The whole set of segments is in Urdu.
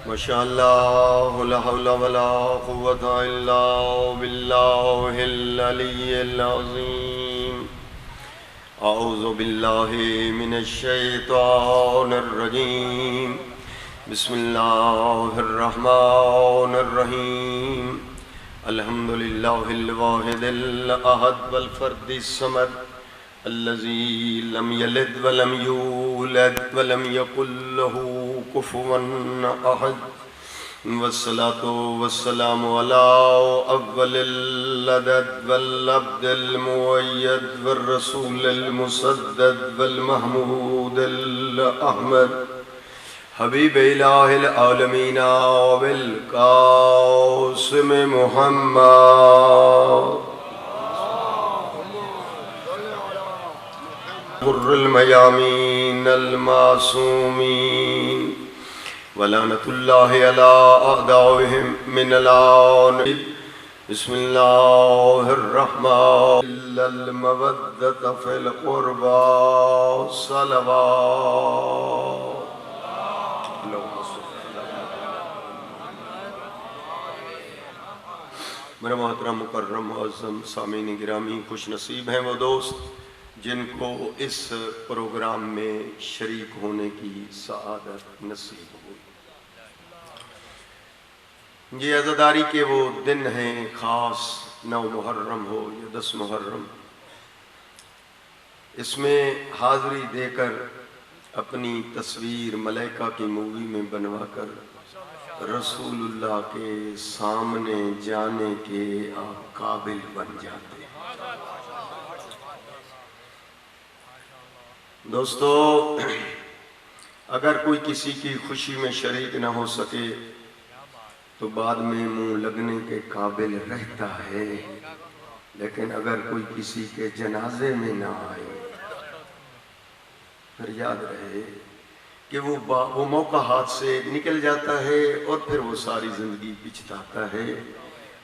ماشاء اللہ لا حول ولا قوة الا باللہ العلی العظیم. اعوذ باللہ من الشیطان الرجیم. بسم اللہ الرحمن الرحیم. الحمد للہ الواحد الاحد والفرد الصمد الذي لم يلد ولم يولد ولم يكن له كفوا أحد. والصلاة والسلام على أول العدد والعبد المؤيد والرسول المسدد والمحمود الأحمد حبيب إله العالمين والقاسم محمد غر الميامين المعصومين ولعنة الله على أعدائهم من الآن. بسم الله الرحمن إلا المودة في القربى صلوات. میرا محترم مکرم معظم سامعین گرامی، خوش نصیب ہیں وہ دوست جن کو اس پروگرام میں شریک ہونے کی سعادت نصیب ہوئی. یہ عزاداری کے وہ دن ہیں خاص، 9 محرم ہو یا 10 محرم، اس میں حاضری دے کر اپنی تصویر ملائکہ کی مووی میں بنوا کر رسول اللہ کے سامنے جانے کے آپ قابل بن جاتے. دوستو، اگر کوئی کسی کی خوشی میں شریک نہ ہو سکے تو بعد میں منہ لگنے کے قابل رہتا ہے، لیکن اگر کوئی کسی کے جنازے میں نہ آئے پھر یاد رہے کہ وہ موقع ہاتھ سے نکل جاتا ہے اور پھر وہ ساری زندگی پچھتاتا ہے.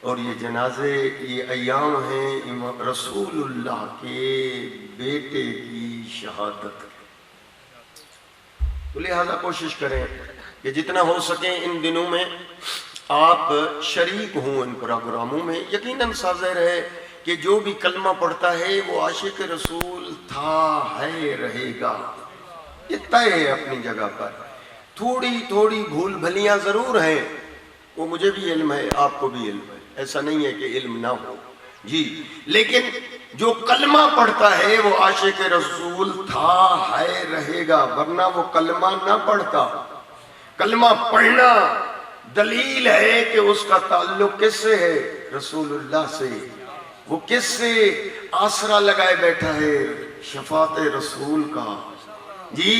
اور یہ جنازے، یہ ایام ہیں رسول اللہ کے بیٹے کی شہادت. تو لہذا کوشش کریں کہ جتنا ہو سکے ان دنوں میں آپ شریک ہوں ان پروگراموں میں. یقیناً ظاہر ہے کہ جو بھی کلمہ پڑھتا ہے وہ عاشق رسول تھا، ہے، رہے گا. یہ طے ہے اپنی جگہ پر. تھوڑی تھوڑی بھول بھلیاں ضرور ہیں، وہ مجھے بھی علم ہے، آپ کو بھی علم ہے، ایسا نہیں ہے کہ علم نہ ہو جی. لیکن جو کلمہ پڑھتا ہے وہ عاشق رسول تھا، ہے، رہے گا، ورنہ وہ کلمہ نہ پڑھتا. کلمہ پڑھنا دلیل ہے کہ اس کا تعلق کس سے ہے؟ رسول اللہ سے. وہ کس سے آسرا لگائے بیٹھا ہے؟ شفاعت رسول کا جی.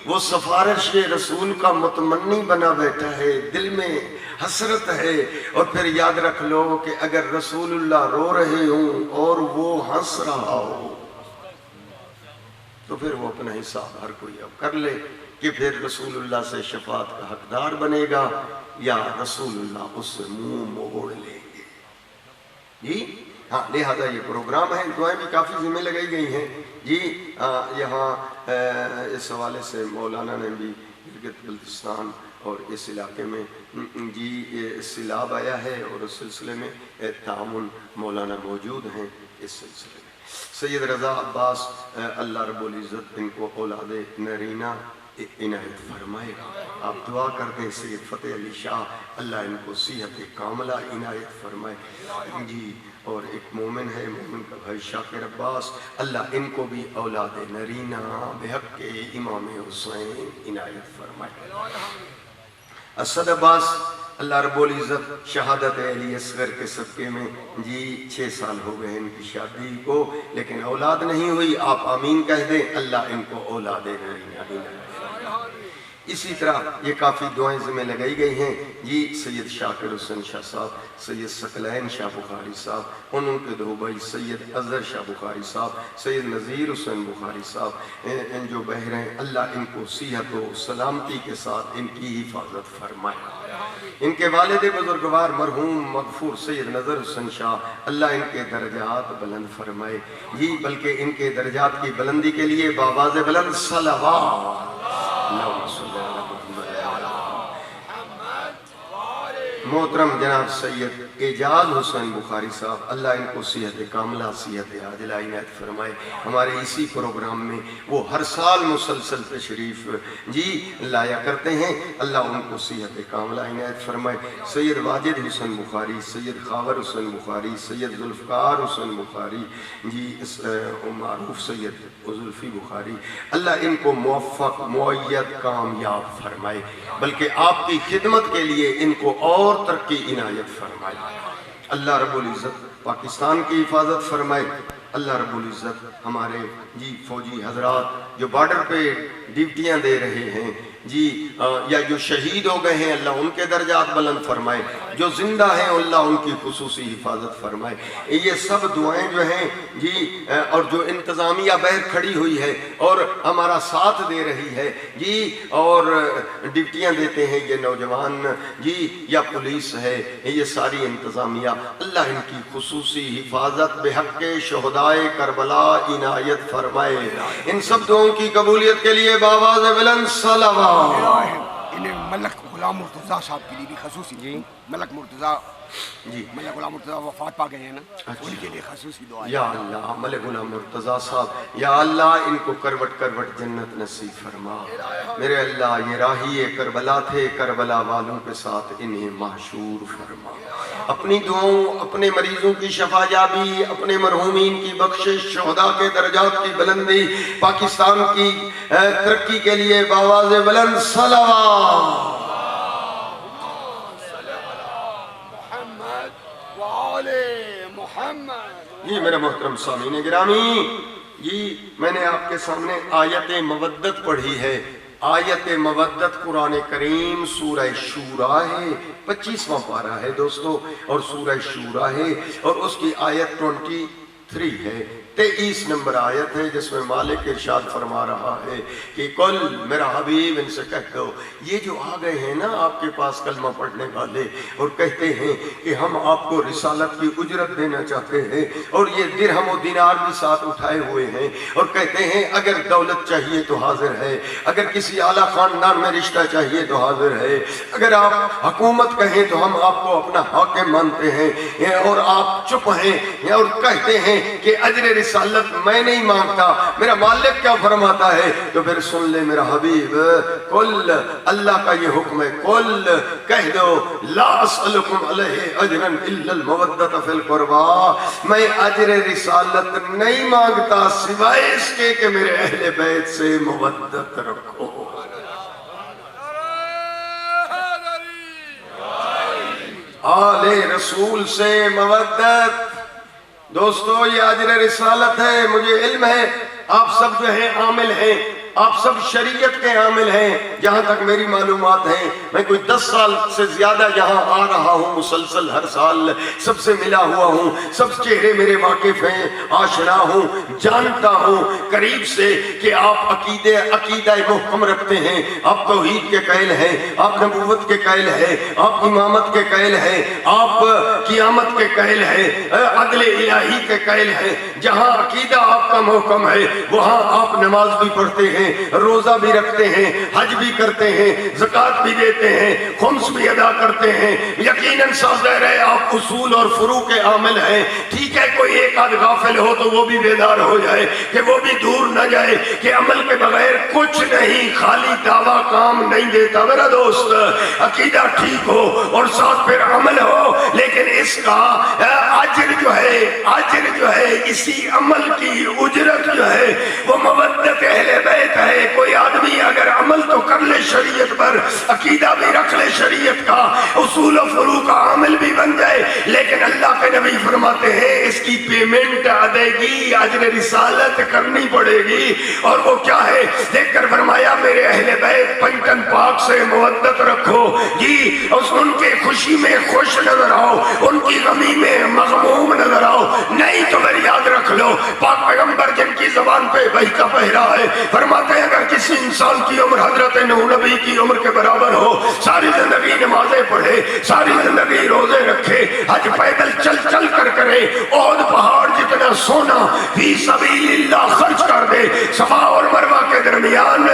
وہ سفارش رسول کا متمنی بنا بیٹھا ہے، دل میں حسرت ہے. اور پھر یاد رکھ لو کہ اگر رسول اللہ رو رہے ہوں اور وہ ہنس رہا ہو تو پھر وہ اپنا حساب ہر کوئی اب کر لے کہ پھر رسول اللہ سے شفاعت کا حقدار بنے گا یا رسول اللہ اس سے منہ موڑ لیں گے جی. ہاں، لہذا یہ پروگرام ہے. دعائیں بھی کافی ذمہ لگائی گئی ہیں جی. یہاں اس حوالے سے مولانا نے بھی گلگت بلتستان اور اس علاقے میں جی یہ سیلاب آیا ہے اور اس سلسلے میں تعاون مولانا موجود ہیں. اس سلسلے میں سید رضا عباس اللہ رب العزت ان کو اولاد نرینہ عنایت فرمائے. آپ دعا کرتے ہیں سید فتح علی شاہ اللہ ان کو صحت کاملہ عنایت فرمائے جی. اور ایک مومن ہے، مومن کا بھائی شاکر عباس، اللہ ان کو بھی اولاد نرینہ بحق کے امام حسین عنایت فرمائے. اسد عباس اللہ رب العزت شہادت علی اصغر کے صدقے میں جی 6 سال ہو گئے ان کی شادی کو، لیکن اولاد نہیں ہوئی. آپ آمین کہہ دیں، اللہ ان کو اولاد نرینہ عنایت. اسی طرح یہ کافی دعائیں ذمہ لگائی گئی ہیں جی. سید شاکر حسین شاہ صاحب، سید ثقلین شاہ بخاری صاحب، ان کے دو بھائی سید اظہر شاہ بخاری صاحب، سید نذیر حسین بخاری صاحب، ان جو بہر ہیں اللہ ان کو صحت و سلامتی کے ساتھ ان کی حفاظت فرمائے. ان کے والد بزرگوار مرحوم مغفور سید نظر حسین شاہ اللہ ان کے درجات بلند فرمائے جی. بلکہ ان کے درجات کی بلندی کے لیے بآواز بلند صلوات اللہم صلی اللہ علیہ وسلم. محترم جناب سید اعجاز حسین بخاری صاحب، اللہ ان کو صحت کاملہ صحت عاجلہ عنایت فرمائے، ہمارے اسی پروگرام میں وہ ہر سال مسلسل تشریف لایا کرتے ہیں، اللہ ان کو صحت کاملہ عنایت فرمائے۔ سید واجد حسین بخاری، سید خاور حسین بخاری، سید ذوالفقار حسین بخاری معروف سید زلفی بخاری، اللہ ان کو موفق معید کامیاب فرمائے، بلکہ آپ کی خدمت کے لیے ان کو اور ترقی عنایت فرمائے۔ اللہ رب العزت پاکستان کی حفاظت فرمائے۔ اللہ رب العزت ہمارے فوجی حضرات جو بارڈر پہ ڈیوٹیاں دے رہے ہیں یا جو شہید ہو گئے ہیں، اللہ ان کے درجات بلند فرمائے، جو زندہ ہیں اللہ ان کی خصوصی حفاظت فرمائے۔ یہ سب دعائیں جو ہیں اور جو انتظامیہ باہر کھڑی ہوئی ہے اور ہمارا ساتھ دے رہی ہے اور ڈیوٹیاں دیتے ہیں یہ نوجوان یا پولیس ہے، یہ ساری انتظامیہ، اللہ ان کی خصوصی حفاظت بحق شہدائے کربلا عنایت فرمائے۔ ان سب دعاؤں کی قبولیت کے لیے بآواز بلند صلوات۔ انہیں ملک غلام مرتضیٰ صاحب کے لیے بھی خصوصی ملک مرتضیٰ ملک غلام مرتضیٰ وفات پا گئے ہیں نا، ان کے لیے خصوصی دعا ہے۔ یا اللہ ملک غلام مرتضیٰ صاحب، یا اللہ ان کو کروٹ کروٹ جنت نصیب فرما۔ میرے اللہ یہ راہی کربلا تھے، کربلا والوں کے ساتھ انہیں محشور فرما۔ اپنی دعاؤں، اپنے مریضوں کی شفا یابی، اپنے مرحومین کی بخشش، شہداء کے درجات کی بلندی، پاکستان کی ترقی کے لیے بآواز بلند صلوات۔ میرے محترم سامعین گرامی، میں نے آپ کے سامنے آیت مودت پڑھی ہے۔ آیت مودت قرآن کریم سورہ شورا ہے، 25واں پارہ ہے دوستو، اور سورہ شورا ہے اور اس کی آیت 23 ہے، 23 نمبر آیت ہے، جس میں مالک ارشاد فرما رہا ہے کہ کل میرا حبیب ان سے کہہ دو، یہ جو آ گئے ہیں نا آپ کے پاس کلمہ پڑھنے والے اور کہتے ہیں کہ ہم آپ کو رسالت کی اجرت دینا چاہتے ہیں اور یہ درہم و دینار بھی ساتھ اٹھائے ہوئے ہیں اور کہتے ہیں اگر دولت چاہیے تو حاضر ہے، اگر کسی اعلیٰ خاندان میں رشتہ چاہیے تو حاضر ہے، اگر آپ حکومت کہیں تو ہم آپ کو اپنا حاکم مانتے ہیں، اور آپ چپ ہیں اور کہتے ہیں کہ اجر رسالت میں نہیں مانگتا، میرا مالک کیا فرماتا ہے، تو پھر سن لے میرا حبیب، کل اللہ کا یہ حکم ہے، کل کہہ دو لا اسألکم علیہ اجرا الا المودۃ فی القربى، میں اجر رسالت نہیں مانگتا سوائے اس کے کہ میرے اہل بیت سے مودت رکھو۔ آل رسول سے مودت، دوستو یہ اجر رسالت ہے۔ مجھے علم ہے آپ سب جو ہیں عامل ہیں، آپ سب شریعت کے عامل ہیں، جہاں تک میری معلومات ہیں، میں کوئی 10 سال سے زیادہ یہاں آ رہا ہوں، مسلسل ہر سال سب سے ملا ہوا ہوں، سب چہرے میرے واقف ہیں، آشنا ہوں، جانتا ہوں قریب سے کہ آپ عقیدہ محکم رکھتے ہیں، آپ توحید کے قائل ہیں، آپ نبوت کے قائل ہیں، آپ امامت کے قائل ہیں، آپ قیامت کے قائل ہیں، عدل الہی کے قائل ہیں۔ جہاں عقیدہ آپ کا محکم ہے وہاں آپ نماز بھی پڑھتے ہیں، روزہ بھی رکھتے ہیں، حج بھی کرتے ہیں، زکوٰۃ بھی دیتے ہیں، خمس بھی ادا کرتے ہیں، یقیناً ظاہر ہے آپ اصول اور فروع کے عامل ہیں۔ ٹھیک ہے کوئی ایک آدھ غافل ہو تو وہ بھی بیدار ہو جائے، کہ وہ بھی دور نہ جائے کہ عمل کے بغیر کچھ نہیں، خالی دعویٰ کام نہیں دیتا۔ میرا دوست عقیدہ ٹھیک ہو اور ساتھ پھر عمل ہو، لیکن اس کا اجر جو ہے اسی عمل کی اجرت جو ہے وہ مودت اہل بیت ہے۔ کوئی آدمی اگر عمل تو کر لے شریعت پر، عقیدہ بھی رکھ لے شریعت کا، اصول و فروع کا عامل بھی بن جائے، لیکن اللہ کے نبی فرماتے ہیں اس کی پیمنٹ ادائیگی اجر رسالت کرنی پڑے گی، اور وہ کیا ہے دیکھ کر فرمایا میرے اہل بیت پنجتن پاک سے مودت رکھو ان کے خوشی میں خوش نظر آؤ، ان کی غمی میں مغموم نظر آؤ، نہیں تو میری یاد رکھ لو پاک پیغمبر جن کی زبان پہ وحی کا پہرا ہے فرماتے ہیں اگر کسی انسان کی عمر حضرت نوح نبی کی عمر کے برابر ہو، ساری زندگی نمازیں پڑھے، ساری زندگی روزے رکھے، حج پیدل چل چل کر کرے، احد پہاڑ جتنا سونا فی سبیل اللہ خرچ کر دے، صفا اور مروہ کے درمیان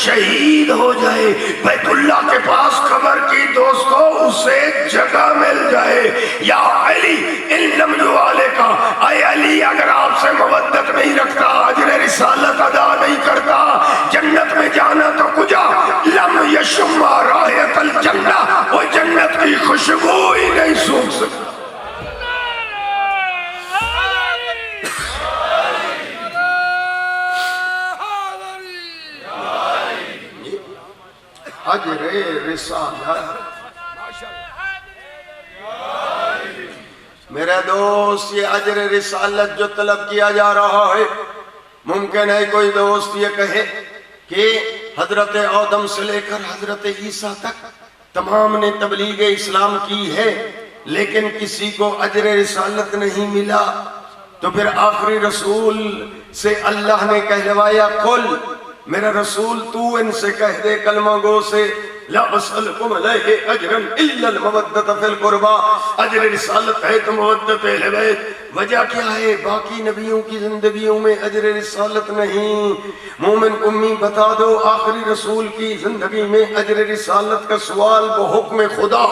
شہید ہو جائے، بیت اللہ کے پاس قبر کی دوستو اسے جگہ خوشبو ہی نہیں سونگھ سکتا۔ اجر رسالت، میرے دوست، یہ اجر رسالت جو طلب کیا جا رہا ہے، ممکن ہے کوئی دوست یہ کہے کہ حضرت آدم سے لے کر حضرت عیسیٰ تک تمام نے تبلیغ اسلام کی ہے لیکن کسی کو اجر رسالت نہیں ملا، تو پھر آخری رسول سے اللہ نے کہلوایا قل، میرا رسول تو ان سے کہہ دے کلمہ گو سے، لا اسألکم علیہ اجرا الا المودۃ فی القربى، اجر رسالت ہے تو مودت اہل بیت۔ وجہ کیا ہے؟ باقی نبیوں کی زندگیوں میں اجر رسالت نہیں۔ مومن امی بتا دو آخری رسول کی زندگی میں اجر رسالت کا سوال بحکم خدا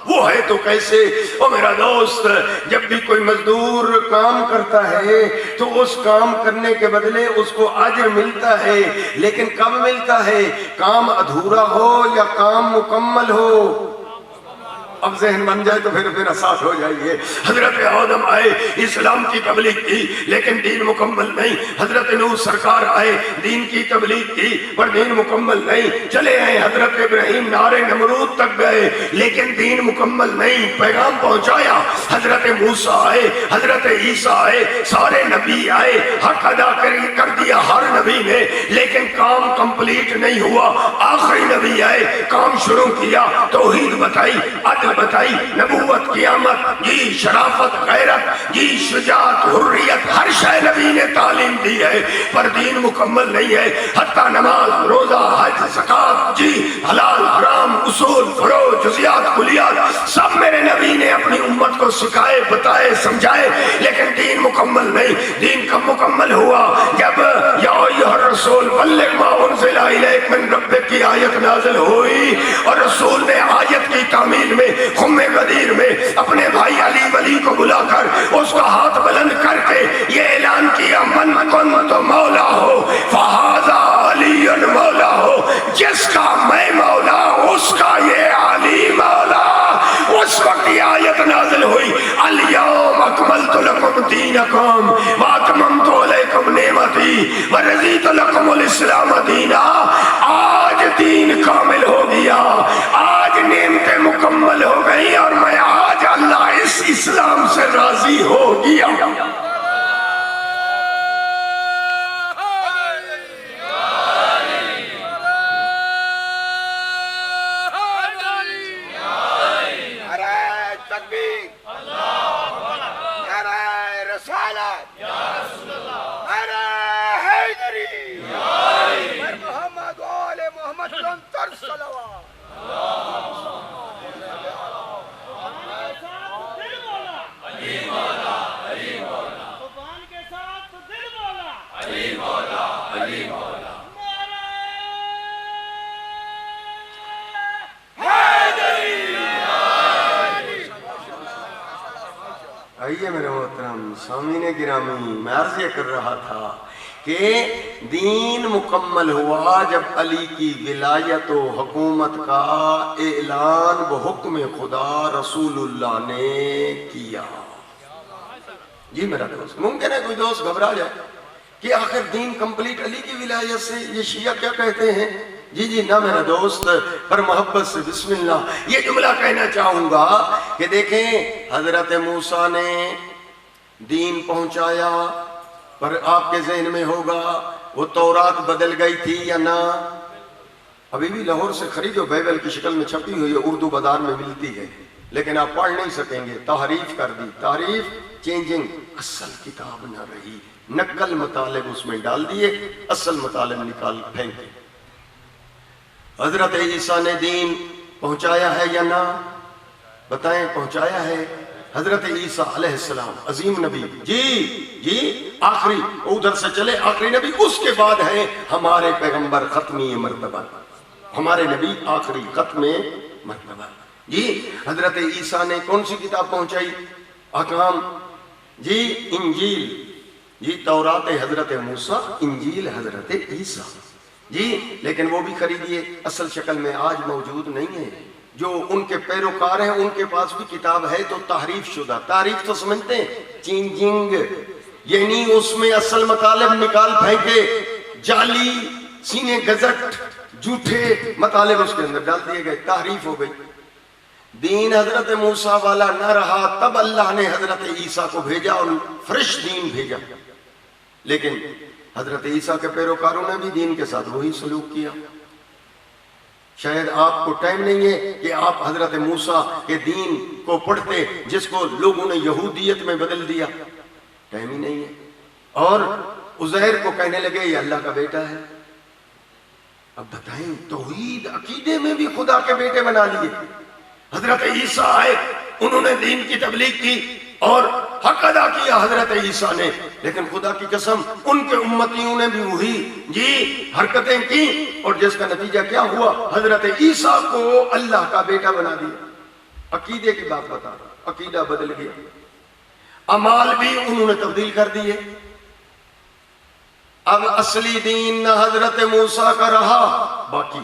وہ ہے تو کیسے؟ او میرا دوست، جب بھی کوئی مزدور کام کرتا ہے تو اس کام کرنے کے بدلے اس کو اجر ملتا ہے، لیکن کب ملتا ہے؟ کام ادھورا ہو یا کام مکمل ہو؟ اب ذہن بن جائے تو پھر اساس ہو جائیے۔ حضرت آدم آئے، اسلام کی تبلیغ کی لیکن دین مکمل نہیں۔ حضرت نوح سرکار آئے، دین کی تبلیغ کی پر دین مکمل نہیں۔ چلے آئے حضرت ابراہیم نارے نمرود تک گئے لیکن دین مکمل نہیں، پیغام پہنچایا۔ حضرت موسیٰ آئے، حضرت عیسیٰ آئے، سارے نبی آئے، حق ادا کر دیا ہر نبی نے، لیکن کام کمپلیٹ نہیں ہوا۔ آخری نبی آئے، کام شروع کیا، توحید بتائی، عدل بتائی، نبوت، قیامت، جی شرافت، غیرت، جی شجاعت، حریت، ہر شے نبی نے تعلیم دی ہے، پر دین مکمل نہیں ہے۔ حتیٰ نماز، روزہ، حج، زکوٰۃ، جی حلال حرام، اصول، فروع، جزیات، کلیات، سب میرے نبی نے اپنی امت کو سکھائے، بتائے، سمجھائے، لیکن دین مکمل نہیں۔ دین کب مکمل ہوا؟ جب یا ایھا الرسول بلغ ما انزل الیک من ربک کی آیت نازل ہوئی اور رسول نے آیت کی تعمیل میں خم غدیر میں اپنے بھائی علی ولی کو بلا کر اس کا ہاتھ بلند کر کے یہ اعلان کیا، من کنت مولا ہو فہذا علی مولا ہو، جس کا میں مولا اس کا یہ علی مولا۔ اس وقت یہ آیت نازل ہوئی، الیوم اکملت لکم دینکم واتممت علیکم نعمتی ورضیت لکم الاسلام دینا۔ آج دین کامل ہو گیا، آج نعمتیں مکمل ہو گئی اور میں آج اللہ اس اسلام سے راضی ہو گیا۔ آئیے میرے محترم سامعین گرامی، میں عرض یہ کر رہا تھا کہ دین مکمل ہوا جب علی کی ولایت و حکومت کا اعلان بحکم خدا رسول اللہ نے کیا۔ جی میرا دوست، ممکن ہے کوئی دوست گھبرا جائے کہ آخر دین کمپلیٹ علی کی ولایت سے، یہ شیعہ کیا کہتے ہیں؟ جی نہ میرا دوست، پر محبت سے بسم اللہ یہ جملہ کہنا چاہوں گا کہ دیکھیں حضرت موسیٰ نے دین پہنچایا، پر آپ کے ذہن میں ہوگا وہ تورات بدل گئی تھی یا نہ؟ ابھی بھی لاہور سے خریدو، بائبل کی شکل میں چھپی ہوئی ہے، اردو بازار میں ملتی ہے، لیکن آپ پڑھ نہیں سکیں گے، تحریف کر دی، تحریف چینجنگ، اصل کتاب نہ رہی، نقل مطالب اس میں ڈال دیے، اصل مطالب نکال پھینکے۔ حضرت عیسیٰ نے دین پہنچایا ہے یا نہ؟ بتائیں، پہنچایا ہے۔ حضرت عیسیٰ علیہ السلام عظیم نبی، جی آخری، ادھر سے چلے آخری نبی، اس کے بعد ہے ہمارے پیغمبر ختمی مرتبہ، ہمارے نبی آخری ختم مرتبہ۔ جی حضرت عیسیٰ نے کون سی کتاب پہنچائی؟ احکام، جی انجیل، جی تورات حضرت موسیٰ، انجیل حضرت عیسیٰ، جی لیکن وہ بھی خریدیے، اصل شکل میں آج موجود نہیں ہے۔ جو ان کے پیروکار ہیں ان کے پاس بھی کتاب ہے تو تحریف شدہ. تعریف تو سمجھتے ہیں, چینجنگ, یعنی اس میں اصل مطالب نکال پھینکے, جعلی سینے گزٹ جھوٹے مطالب اس کے اندر ڈال دیے گئے, تحریف ہو گئی. دین حضرت موسیٰ والا نہ رہا, تب اللہ نے حضرت عیسیٰ کو بھیجا اور فریش دین بھیجا. لیکن حضرت عیسیٰ کے پیروکاروں نے بھی دین کے ساتھ وہی سلوک کیا. شاید آپ کو ٹائم نہیں ہے کہ آپ حضرت موسیٰ کے دین کو پڑھتے جس کو لوگوں نے یہودیت میں بدل دیا, ٹائم ہی نہیں ہے. اور عزیر کو کہنے لگے یہ اللہ کا بیٹا ہے. اب بتائیں, توحید عقیدے میں بھی خدا کے بیٹے بنا لیے. حضرت عیسیٰ آئے, انہوں نے دین کی تبلیغ کی اور حق ادا کیا حضرت عیسیٰ نے, لیکن خدا کی قسم ان کے امتیوں نے بھی وہی حرکتیں کی, اور جس کا نتیجہ کیا ہوا, حضرت عیسیٰ کو اللہ کا بیٹا بنا دیا. عقیدے کی بات بتا رہا, عقیدہ بدل گیا. اعمال بھی انہوں نے تبدیل کر دیے. اب اصلی دین نہ حضرت موسیٰ کا رہا باقی,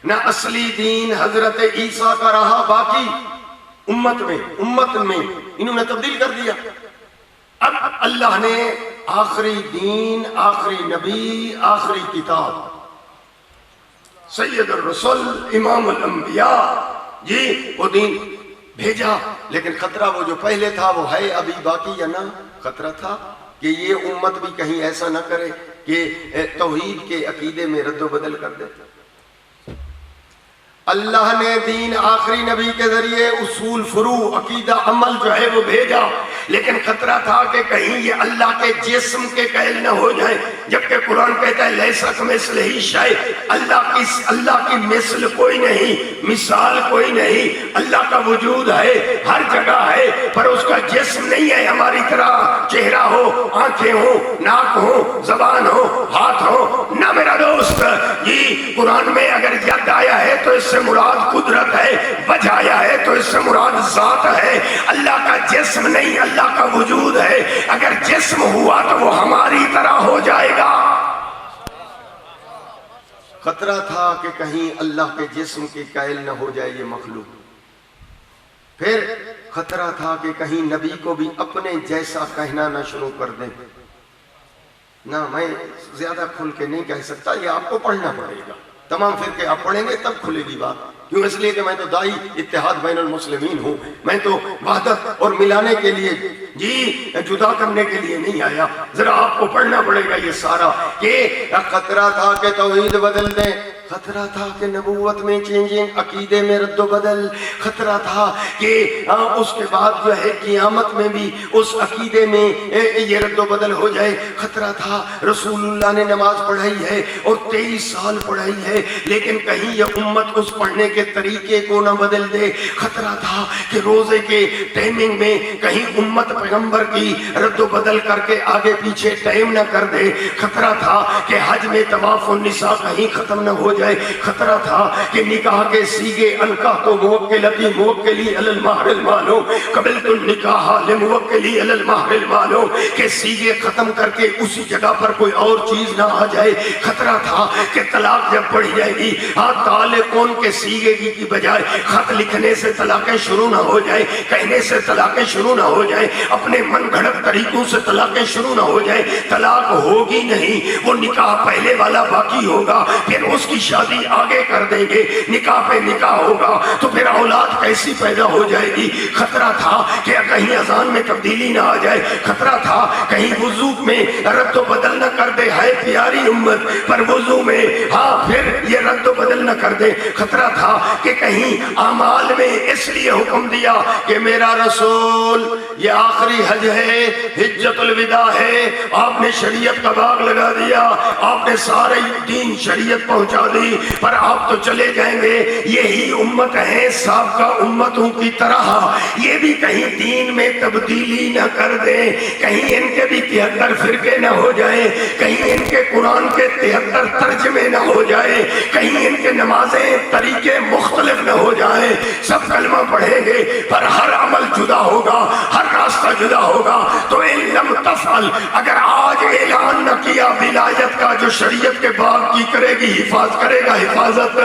نہ اصلی دین حضرت عیسیٰ کا رہا باقی. امت میں انہوں نے تبدیل کر دیا. اب اللہ نے آخری دین, آخری نبی, آخری کتاب, سید الرسل, امام الانبیاء, وہ دین بھیجا. لیکن خطرہ وہ جو پہلے تھا وہ ہے ابھی باقی یا نہ؟ خطرہ تھا کہ یہ امت بھی کہیں ایسا نہ کرے کہ توحید کے عقیدے میں رد و بدل کر دے. اللہ نے دین آخری نبی کے ذریعے اصول, فروع, عقیدہ, عمل جو ہے وہ بھیجا, لیکن خطرہ تھا کہ کہیں یہ اللہ کے جسم کے قائل نہ ہو جائیں, جبکہ قرآن کہتا ہے لیسا کمثلہ شیء, اللہ کی مثل کوئی نہیں, مثال کوئی نہیں. اللہ کا وجود ہے, ہر جگہ ہے, پر اس کا جسم نہیں ہے ہماری طرح, چہرہ ہو, آنکھیں ہو, ناک ہو, زبان ہو, ہاتھ ہو. نہ میرا دوست, قرآن میں اگر ید آیا ہے تو اس سے مراد قدرت ہے, وجہ آیا ہے تو اس سے مراد ذات ہے. اللہ کا جسم نہیں, اللہ کا وجود ہے. اگر جسم ہوا تو وہ ہماری طرح ہو جائے گا. خطرہ تھا کہ کہیں اللہ کے جسم کے قائل نہ ہو جائے یہ مخلوق. پھر خطرہ تھا کہ کہیں نبی کو بھی اپنے جیسا کہنا نہ شروع کر دیں. نہ میں زیادہ کھل کے نہیں کہہ سکتا, یہ آپ کو پڑھنا پڑے گا. تمام فرقے آپ پڑھیں گے تب کھلے گی بات. کیوں؟ اس لیے کہ میں تو دائی اتحاد بین المسلمین ہوں. میں تو وحدت اور ملانے کے لیے, جدا کرنے کے لیے نہیں آیا. ذرا آپ کو پڑھنا پڑے گا یہ سارا. کہ خطرہ تھا کہ توحید بدل دیں, خطرہ تھا کہ نبوت میں چینجنگ, عقیدے میں رد و بدل, خطرہ تھا کہ اس کے بعد جو ہے قیامت میں بھی اس عقیدے میں یہ رد و بدل ہو جائے. خطرہ تھا رسول اللہ نے نماز پڑھائی ہے اور 23 سال پڑھائی ہے, لیکن کہیں یہ امت اس پڑھنے کے طریقے کو نہ بدل دے. خطرہ تھا کہ روزے کے ٹائمنگ میں کہیں امت پیغمبر کی رد و بدل کر کے آگے پیچھے ٹائم نہ کر دے. خطرہ تھا کہ حج میں طواف النساء کہیں ختم نہ ہو جائے. خطرہ تھا کہ نکاح کے سیگے انکاح تو موکلتی موکلی علی المہر المالو قبلت النکاح لموکلی علی المہر المالو, کہ سیگے ختم کر کے اسی جگہ پر کوئی اور چیز نہ آ جائے. خطرہ تھا کہ طلاق جب پڑھی جائے گی, طالقون کے سیگے کی بجائے خط لکھنے سے طلاقیں شروع نہ ہو جائیں, کہنے سے طلاقیں شروع نہ ہو جائیں, اپنے من گھڑت طریقوں سے طلاقیں شروع نہ ہو جائیں. طلاق ہوگی نہیں, وہ نکاح پہلے والا باقی ہوگا, پھر اس کی شادی آگے کر دیں گے. نکاح پہ نکاح ہوگا تو پھر اولاد کیسی پیدا ہو جائے گی. خطرہ تھا کہ کہیں اذان میں تبدیلی نہ آ جائے. خطرہ تھا کہیں وضو میں رد و بدل نہ کر دے, ہے پیاری امت پر وضو میں پھر یہ رد و بدل نہ کر دے. خطرہ تھا کہ کہیں اعمال میں اس لیے حکم دیا کہ میرا رسول یہ آخری حج ہے, حجت الوداع ہے, آپ نے شریعت کا باغ لگا دیا, آپ نے سارے دین شریعت پہنچا دی, پر آپ تو چلے جائیں گے. یہی امت ہے سابقہ امتوں کی طرح, یہ بھی کہیں دین میں تبدیلی نہ کر دیں, کہیں ان کے بھی 73 فرقے نہ ہو جائیں, کہیں ان کے قرآن کے 73 ترجمے نہ ہو جائیں, کہیں ان کے نمازیں طریقے مختلف نہ ہو جائیں. سب کلمہ پڑھیں گے پر ہر عمل جدا ہوگا, ہر راستہ جدا ہوگا. تو ان لم تفعل, اگر آج اعلان اعلان نہ کیا ولایت کا جو شریعت کے باغ کی کرے گی کرے گا حفاظت،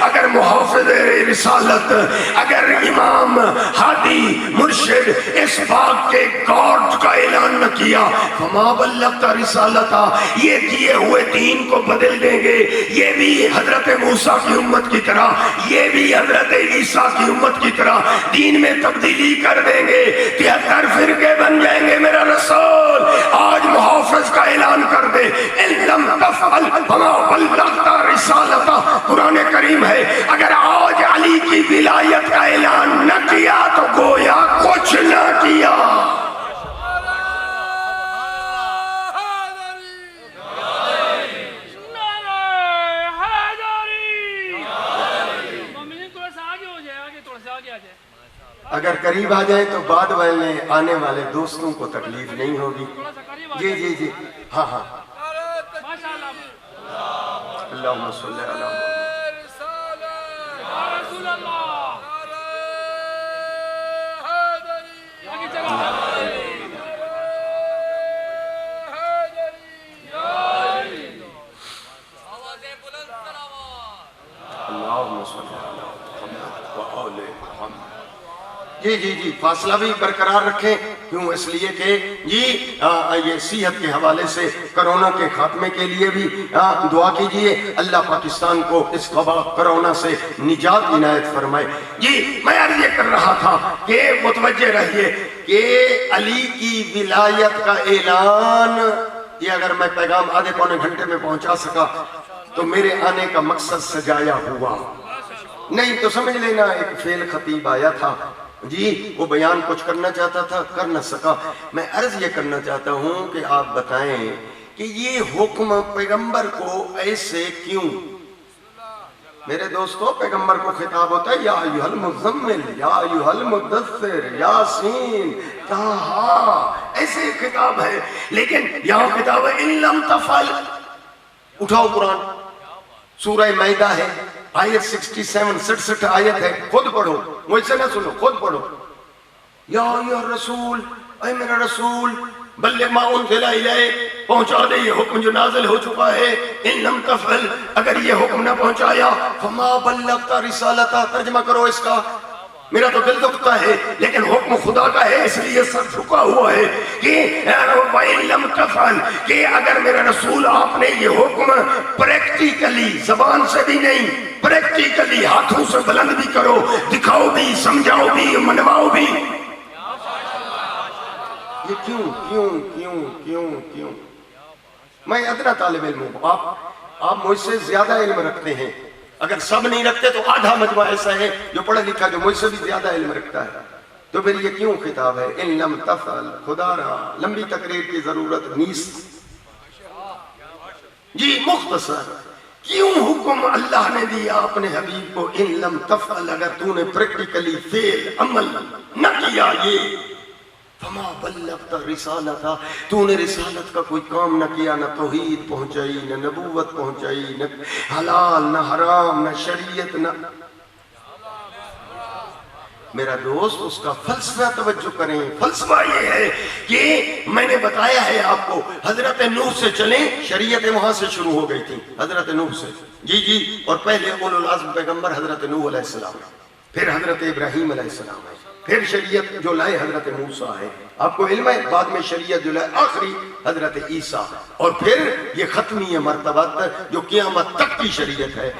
اگر محافظ رسالت، اگر امام ہادی مرشد اس باغ کے گارڈ کا اعلان نہ کیا، فما بلغت رسالتا، یہ دیے ہوئے دین کو بدل دیں گے، یہ بھی حضرت موسیٰ کی امت کی طرح، یہ بھی حضرت عیسیٰ کی امت کی طرح دین میں تبدیلی کر دیں گے، 73 فرقے بن جائیں گے۔ میرا رسول آج محافظ کا اعلان کر دے، ان لم تفعل فما بلغت رسالتا، قرآن کریم ہے، اگر آج علی کی ولایت کا اعلان نہ کیا تو گویا کچھ نہ کیا۔ اگر قریب آ جائے تو بعد والے آنے والے دوستوں کو تکلیف نہیں ہوگی۔ جی جی جی ہاں ہاں، اللہم صلی علی محمد۔ جی جی جی فاصلہ بھی برقرار رکھیں، کیوں؟ اس لیے کہ جی یہ صحت کے حوالے سے کرونا کے خاتمے کے لیے بھی دعا کیجئے، اللہ پاکستان کو اس وبا کرونا سے نجات عنایت فرمائے۔ جی میں عرض یہ کر رہا تھا کہ متوجہ رہیے کہ علی کی ولایت کا اعلان، یہ اگر میں پیغام آدھے پونے گھنٹے میں پہنچا سکا تو میرے آنے کا مقصد سجایا ہوا، نہیں تو سمجھ لینا ایک فیل خطیب آیا تھا جی، وہ بیان کچھ کرنا چاہتا تھا، کر نہ سکا۔ میں عرض یہ کرنا چاہتا ہوں کہ آپ بتائیں کہ یہ حکم پیغمبر کو ایسے کیوں؟ میرے دوستو، پیغمبر کو خطاب ہوتا ہے یا ایھا المزمل، یا ایھا المدثر، یاسین، طٰہٰ، ایسے خطاب ہے، لیکن یہاں خطاب ہے ان لم تفعل۔ اٹھاؤ قرآن، سورہ مائدہ ہے، آیت 67 آیت ہے، خود پڑھو، مجھ سے نہ سنو، خود پڑھو۔ یا ایھا الرسول، اے میرا رسول، بلغ ما انزل الیک، پہنچا دے یہ حکم جو نازل ہو چکا ہے۔ ان لم تفعل، اگر یہ حکم نہ پہنچایا، فما بلغت رسالتہ، ترجمہ کرو اس کا۔ میرا تو دل دکھتا ہے، لیکن حکم خدا کا ہے، اس لیے سر جھکا ہوا ہے کہ وَإِن لَمْ تَفْعَلْ، کہ اگر میرا رسول آپ نے یہ حکم پریکٹیکلی، زبان سے بھی نہیں، پریکٹیکلی ہاتھوں سے بلند بھی کرو، دکھاؤ بھی، سمجھاؤ بھی، منواؤ بھی۔ یہ کیوں کیوں کیوں کیوں کیوں؟ میں ادنا طالب علم ہوں، آپ مجھ سے زیادہ علم رکھتے ہیں، اگر سب نہیں رکھتے تو آدھا مجمع ایسا ہے جو پڑھا لکھا جو مجھ سے بھی زیادہ علم رکھتا ہے، تو پھر یہ کیوں خطاب ہے؟ ان لم تفعل، خدا رہا، لمبی تقریر کی ضرورت نیست۔ جی مختصر، کیوں حکم اللہ نے دیا اپنے حبیب کو؟ ان لم تفعل، اگر تو نے پریکٹیکلی فعل عمل نہ کیا، یہ فما بلغت رسالتہ، تو نے رسالت کا کوئی کام نہ کیا، نہ توحید پہنچائی، نہ نبوت پہنچائی، نہ حلال نہ حرام، نہ شریعت، نہ میرا دوست اس کا فلسفہ توجہ کریں۔ فلسفہ یہ ہے کہ میں نے بتایا ہے آپ کو، حضرت نوح سے چلیں، شریعت وہاں سے شروع ہو گئی تھی، حضرت نوح سے، جی جی، اور پہلے اولو العزم پیغمبر حضرت نوح علیہ السلام ہے، پھر حضرت ابراہیم علیہ السلام ہے، پھر شریعت جو لائے حضرت موسیٰ ہے، آپ کو علم ہے، بعد میں شریعت جو لائے آخری حضرت عیسیٰ، اور پھر یہ ختمی مرتبہ جو قیامت تک کی شریعت ہے۔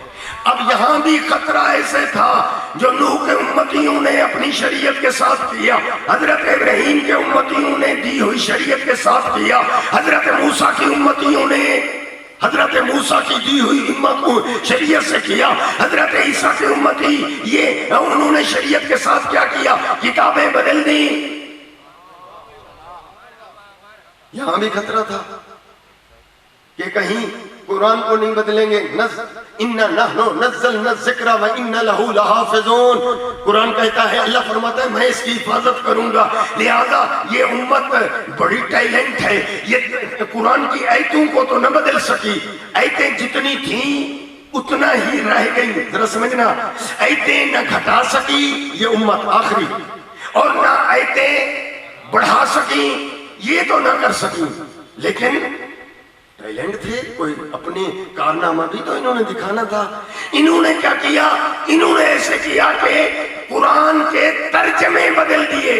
اب یہاں بھی خطرہ ایسے تھا جو نوح کے امتیوں نے اپنی شریعت کے ساتھ کیا، حضرت ابراہیم کے امتیوں نے دی ہوئی شریعت کے ساتھ کیا، حضرت موسیٰ کی امتیوں نے حضرت موسیٰ کی دی ہوئی شریعت سے کیا، حضرت عیسیٰ کے امتی یہ انہوں نے شریعت کے ساتھ کیا کیا؟ کتابیں بدل دیں۔ یہاں بھی خطرہ تھا کہ کہیں قرآن کو نہیں بدلیں گے، اِنَّا نَحْنُ نَزَّلْنَا الذِّكْرَ وَإِنَّا لَهُ لَحَافِظُونَ، قرآن کہتا ہے، اللہ فرماتا ہے میں اس کی حفاظت کروں گا، لہذا یہ امت بڑی ٹیلنٹ ہے، یہ قرآن کی آیتوں کو تو نہ بدل سکی، آیتیں جتنی تھیں اتنا ہی رہ گئی، ذرا سمجھنا، آیتیں نہ گھٹا سکی یہ امت آخری، اور نہ آیتیں بڑھا سکی، یہ تو نہ کر سکی، لیکن ٹیلنٹ تھے، کوئی اپنے کارنامہ بھی تو انہوں نے دکھانا تھا. انہوں نے کیا کیا؟ انہوں نے ایسے کیا کہ قرآن کے ترجمے بدل دیے.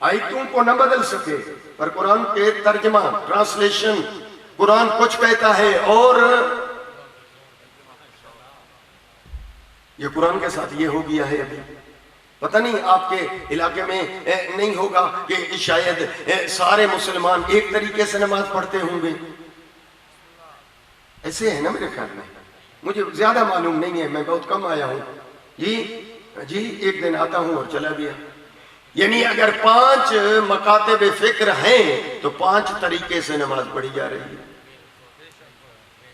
آیتوں کو نہ بدل سکے پر قرآن کے ترجمہ، ٹرانسلیشن، قرآن کچھ کہتا ہے اور یہ قرآن کے ساتھ یہ ہو گیا ہے. ابھی پتہ نہیں آپ کے علاقے میں نہیں ہوگا کہ شاید سارے مسلمان ایک طریقے سے نماز پڑھتے ہوں گے. ایسے ہے نا میرے خیال میں، مجھے زیادہ معلوم نہیں ہے، میں بہت کم آیا ہوں. جی ایک دن آتا ہوں اور چلا گیا. یعنی اگر 5 مکاتب فکر ہیں تو 5 طریقے سے نماز پڑھی جا رہی ہے.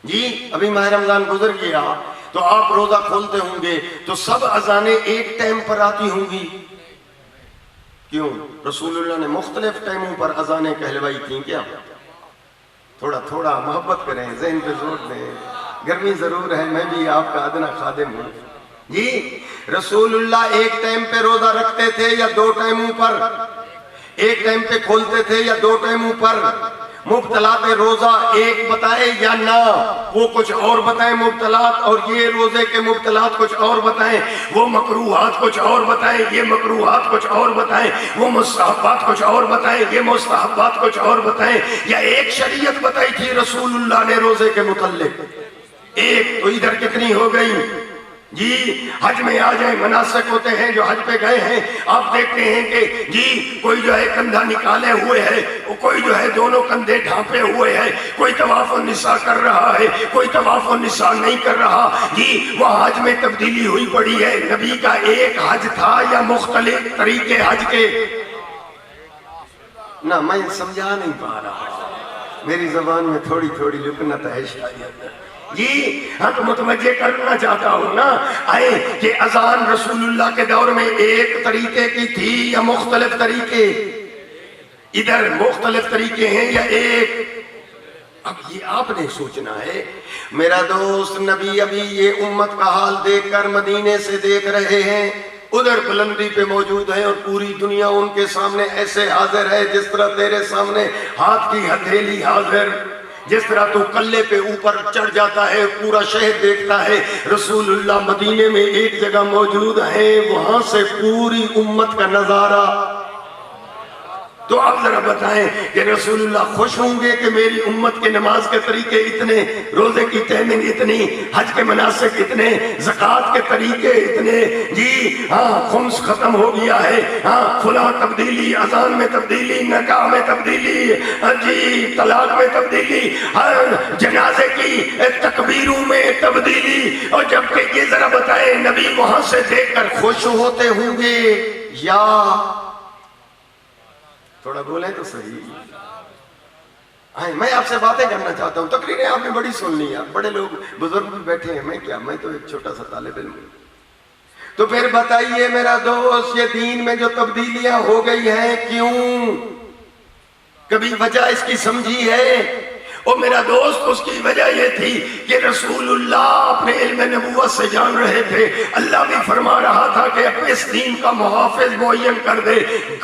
جی ابھی ماہ رمضان گزر گیا تو آپ روزہ کھولتے ہوں گے تو سب اذانیں ایک ٹائم پر آتی ہوں گی. کیوں؟ رسول اللہ نے مختلف ٹائموں پر اذانیں کہلوائی تھیں کیا؟ تھوڑا محبت کریں، ذہن پہ زور دیں. گرمی ضرور ہے، میں بھی آپ کا ادنا خادم ہوں. جی رسول اللہ ایک ٹائم پہ روزہ رکھتے تھے یا 2 ٹائموں پر؟ ایک ٹائم پہ کھولتے تھے یا 2 ٹائموں پر؟ مبتلات روزہ ایک بتائے یا نہ؟ وہ کچھ اور بتائیں مبتلات، اور یہ روزے کے مبتلات کچھ اور بتائیں. وہ مکروہات کچھ اور بتائیں، یہ مکروہات کچھ اور بتائیں. وہ مستحبات کچھ اور بتائیں، یہ مستحبات کچھ اور بتائیں. یا ایک شریعت بتائی تھی رسول اللہ نے روزے کے متعلق؟ ایک تو ادھر کتنی ہو گئی؟ جی حج میں آ جائیں، مناسک ہوتے ہیں جو حج پہ گئے ہیں، آپ دیکھتے ہیں کہ جی کوئی جو ہے کندھا نکالے ہوئے ہے، کوئی جو ہے دونوں کندھے ڈھانپے ہوئے ہے، کوئی طواف النساء کر رہا ہے، کوئی طواف النساء نہیں کر رہا. جی وہ حج میں تبدیلی ہوئی پڑی ہے. نبی کا ایک حج تھا یا مختلف طریقے حج کے؟ نہ میں سمجھا نہیں پا رہا، میری زبان میں تھوڑی لکنت ہے شاید. جی ہاں تو متوجہ کرنا چاہتا ہوں نا آئے کہ اذان رسول اللہ کے دور میں ایک طریقے کی تھی یا مختلف طریقے؟ ادھر مختلف طریقے ہیں یا ایک؟ اب یہ آپ نے سوچنا ہے میرا دوست. نبی ابھی یہ امت کا حال دیکھ کر مدینے سے دیکھ رہے ہیں، ادھر بلندی پہ موجود ہیں اور پوری دنیا ان کے سامنے ایسے حاضر ہے جس طرح تیرے سامنے ہاتھ کی ہتھیلی حاضر. جس طرح تو کلے پہ اوپر چڑھ جاتا ہے پورا شہر دیکھتا ہے. رسول اللہ مدینے میں ایک جگہ موجود ہیں، وہاں سے پوری امت کا نظارہ. تو آپ ذرا بتائیں کہ رسول اللہ خوش ہوں گے کہ میری امت کے نماز کے طریقے اتنے، روزے کی ٹائمنگ اتنی، حج کے مناسک اتنے، زکوٰۃ کے طریقے اتنے. جی ہاں خمس ختم ہو گیا ہے، ہاں فلاں تبدیلی، اذان میں تبدیلی، نکاح میں تبدیلی، جی طلاق میں تبدیلی، جنازے کی تکبیروں میں تبدیلی. اور جبکہ یہ ذرا بتائیں نبی وہاں سے دیکھ کر خوش ہوتے ہوں گے یا؟ تھوڑا بولیں تو صحیح. میں آپ سے باتیں کرنا چاہتا ہوں، تقریریں آپ نے بڑی سن لی، آپ بڑے لوگ بزرگ بھی بیٹھے ہیں، میں کیا، میں تو ایک چھوٹا سا طالب علم ہوں. تو پھر بتائیے میرا دوست یہ دین میں جو تبدیلیاں ہو گئی ہیں کیوں؟ کبھی وجہ اس کی سمجھی ہے؟ اور میرا دوست اس کی وجہ یہ تھی کہ رسول اللہ اپنے علم نبوت سے جان رہے تھے. اللہ بھی فرما رہا تھا کہ اپنے اس دین کا محافظ معین کر دے.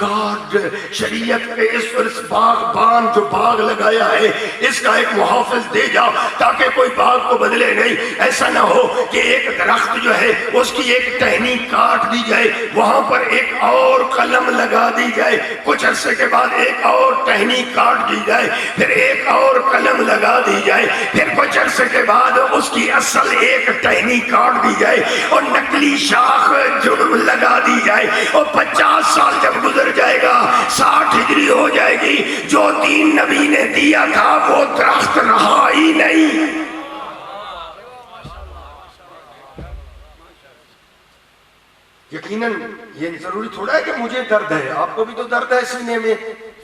گارڈ شریعت کے اس باغبان جو باغ لگایا ہے اس کا ایک محافظ دے جا تاکہ کوئی باغ کو بدلے نہیں. ایسا نہ ہو کہ ایک درخت جو ہے اس کی ایک ٹہنی کاٹ دی جائے، وہاں پر ایک اور قلم لگا دی جائے، کچھ عرصے کے بعد ایک اور ٹہنی کاٹ دی جائے، پھر ایک اور قلم لگا دی جائے، پھر کچھ عرصے کے بعد اس کی اصل ایک ٹہنی کاٹ دی جائے اور نقلی شاخ جڑ لگا دی جائے. اور 50 سال جب گزر جائے گا، 60 ہجری ہو جائے گی، جو دین نبی نے دیا تھا وہ درخت رہا ہی نہیں. یقیناً یہ ضروری تھوڑا ہے کہ مجھے درد ہے، آپ کو بھی تو درد ہے سینے میں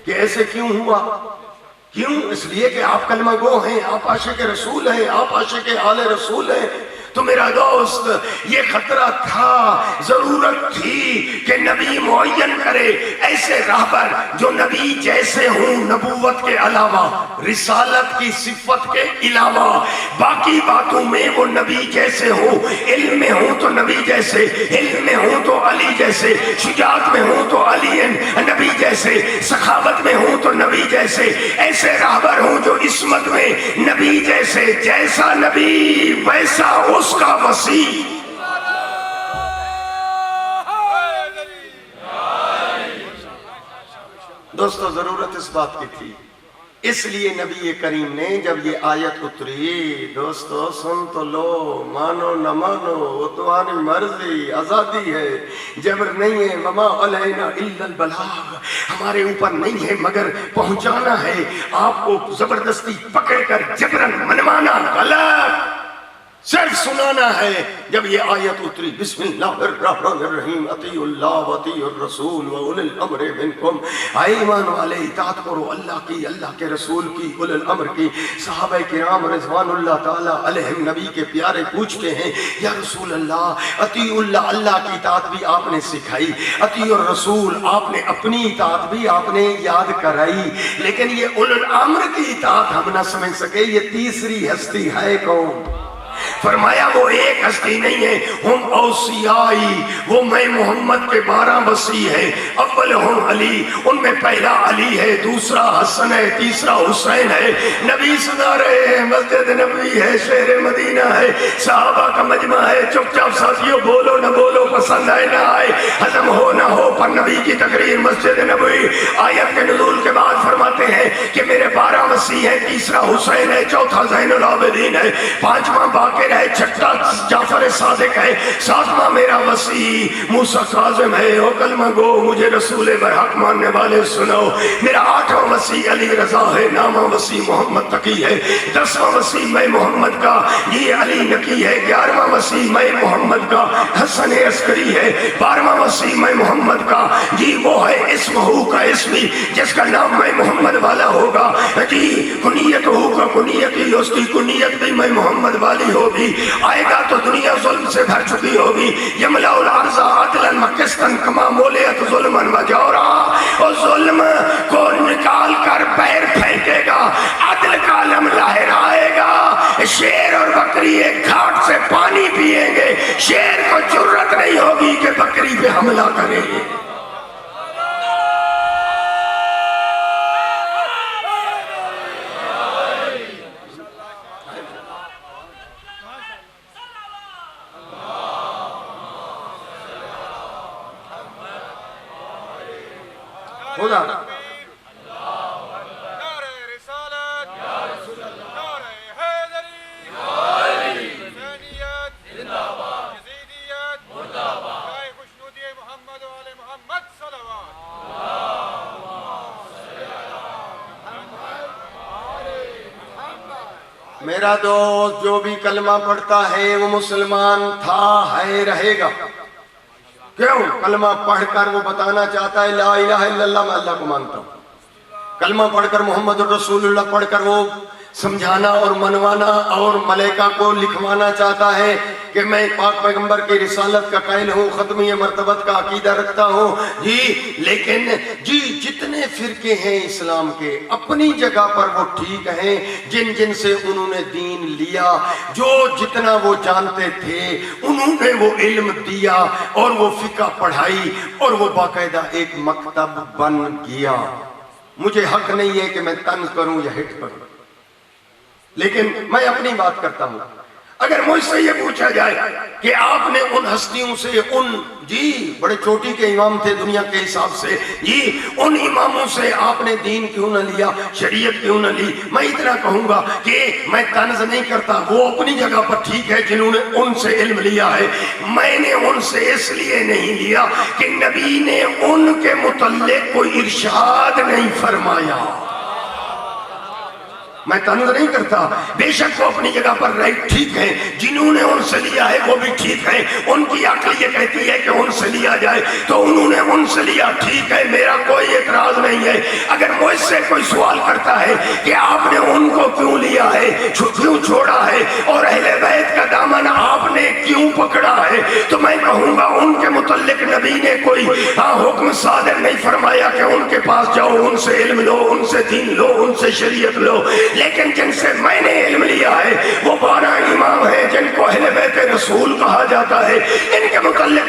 کہ ایسے کیوں ہوا. کیوں؟ اس لیے کہ آپ کلمہ گو ہیں، آپ عاشق رسول ہیں، آپ عاشق آل رسول ہیں. تو میرا دوست یہ خطرہ تھا، ضرورت تھی کہ نبی معین کرے ایسے راہبر جو نبی جیسے ہوں، نبوت کے علاوہ، رسالت کی صفت کے علاوہ، باقی باتوں میں وہ نبی جیسے ہوں. علم میں ہوں تو نبی جیسے، علم میں ہوں تو علی جیسے، جیسے، شجاعت میں ہوں تو علی نبی جیسے، سخاوت میں ہوں تو نبی جیسے، ایسے راہبر ہوں جو عصمت میں نبی جیسے، جیسا نبی ویسا اس کا وسیع۔ دوستو ضرورت اس بات کی تھی، اس لیے نبی کریم نے جب یہ آیت اتری، دوستو سن تو لو، مانو نہ مانو وہ تمہاری مرضی، آزادی ہے، جبر نہیں ہے، وما علینا الا البلاغ، ہمارے اوپر نہیں ہے مگر پہنچانا ہے، آپ کو زبردستی پکڑ کر جبرن منوانا غلط، صرف سنانا ہے۔ جب یہ آیت اتری، بسم اللہ الرحمن الرحیم، اطیعوا اللہ واطیعوا الرسول واولی الامر منکم، اے ایمان والے اطاعت کرو اللہ کی، اللہ کے رسول کی، اولی الامر کی۔ صحابہ کرام رضوان اللہ تعالی علیہم نبی کے پیارے پوچھتے ہیں، یا رسول اللہ اطیعوا اللہ، اللہ کی اطاعت بھی آپ نے سکھائی، اطیعوا الرسول آپ نے اپنی اطاعت بھی آپ نے یاد کرائی، لیکن یہ اولی الامر کی اطاعت ہم نہ سمجھ سکے، یہ تیسری ہستی ہے کون؟ فرمایا وہ ایک ہستی نہیں ہے، ہم اوصیائی، وہ میں محمد کے 12 وصی ہیں، اول ہم علی، ان میں پہلا علی ہے، دوسرا حسن ہے، تیسرا حسین ہے، نبی سنا رہے ہیں، مسجد نبوی ہے، شہر مدینہ ہے، صحابہ کا مجمع ہے، چپ چاپ ساتھیوں بولو نہ بولو، پسند آئے نہ آئے، ہضم ہو نہ ہو، پر نبی کی تقریر مسجد نبوی۔ آیت کے نزول کے بعد فرماتے ہیں کہ میرے 12 وصی ہیں، تیسرا حسین ہے، چوتھا زین العابدین ہے، پانچواں باقر ہے، چھٹا جعفر صادق ہے، ساتواں میرا وصی موسیٰ کاظم ہے، او کلمہ گو مجھے رسول برحق ماننے والے سنو، میرا 8واں وصی علی رضا ہے، 9واں وصی محمد تقی ہے، 10واں وصی میں محمد کا یہ علی نقی ہے، 11واں وصی میں محمد کا حسن عسکری ہے، 12واں وصی میں محمد کا جی وہ ہے اسمہو کا اسمی، جس کا نام میں محمد والا ہوگا، جی کنیت ہو کا کنیت ہی، اس کی کنیت بھی میں محمد والی ہوگی، آئے گا تو دنیا ظلم سے بھر چکی ہوگی، یملأ الارض عدلا وقسطا کما ملئت ظلما وجورا، اور ظلم کو نکال کر پیر پھینکے گا، عدل کا علم لہرائے گا، شیر اور بکری ایک گھاٹ سے پانی پیئیں گے، شیر کو جرت نہیں ہوگی کہ بکری پہ حملہ کرے گی۔ خدا میرا دوست جو بھی کلمہ پڑھتا ہے وہ مسلمان تھا، ہے، رہے گا۔ کیوں؟ کلمہ پڑھ کر وہ بتانا چاہتا ہے لا الہ الا اللہ، میں اللہ کو مانتا ہوں۔ کلمہ پڑھ کر محمد رسول اللہ پڑھ کر وہ سمجھانا اور منوانا اور ملائکہ کو لکھوانا چاہتا ہے کہ میں پاک پیغمبر کی رسالت کا قائل ہوں، ختمی مرتبت کا عقیدہ رکھتا ہوں جی۔ لیکن جی جتنے فرقے ہیں اسلام کے اپنی جگہ پر وہ ٹھیک ہیں، جن جن سے انہوں نے دین لیا، جو جتنا وہ جانتے تھے انہوں نے وہ علم دیا اور وہ فقہ پڑھائی اور وہ باقاعدہ ایک مکتب بن گیا۔ مجھے حق نہیں ہے کہ میں طنز کروں یا ہٹ کروں، لیکن میں اپنی بات کرتا ہوں۔ اگر مجھ سے یہ پوچھا جائے کہ آپ نے ان ہستیوں سے، ان جی بڑے چوٹی کے امام تھے دنیا کے حساب سے، جی ان اماموں سے آپ نے دین کیوں نہ لیا، شریعت کیوں نہ لی، میں اتنا کہوں گا کہ میں طنز نہیں کرتا، وہ اپنی جگہ پر ٹھیک ہے جنہوں نے ان سے علم لیا ہے، میں نے ان سے اس لیے نہیں لیا کہ نبی نے ان کے متعلق کوئی ارشاد نہیں فرمایا۔ میں طنز نہیں کرتا، بے شک وہ اپنی جگہ پر رائٹ ٹھیک ہیں، جنہوں نے ان سے لیا ہے وہ بھی ٹھیک ہیں، ان کی عقل یہ کہتی ہے کہ ان سے لیا جائے تو انہوں نے ان سے لیا، ٹھیک ہے، میرا کوئی اعتراض نہیں ہے۔ اگر مجھ سے کوئی سوال کرتا ہے کہ آپ نے ان کو کیوں لیا ہے، کیوں چھوڑا ہے، اور اہل بیت کا دامن آپ نے کیوں پکڑا ہے، تو میں کہوں گا ان کے متعلق نبی نے کوئی حکم صادر نہیں فرمایا کہ ان کے پاس جاؤ، ان سے علم لو، ان سے دین لو، ان سے شریعت لو، لیکن جن سے میں نے علم لیا ہے وہ 12 امام ہیں جن کو اہل بیت رسول کہا جاتا ہے۔ ان کے متعلق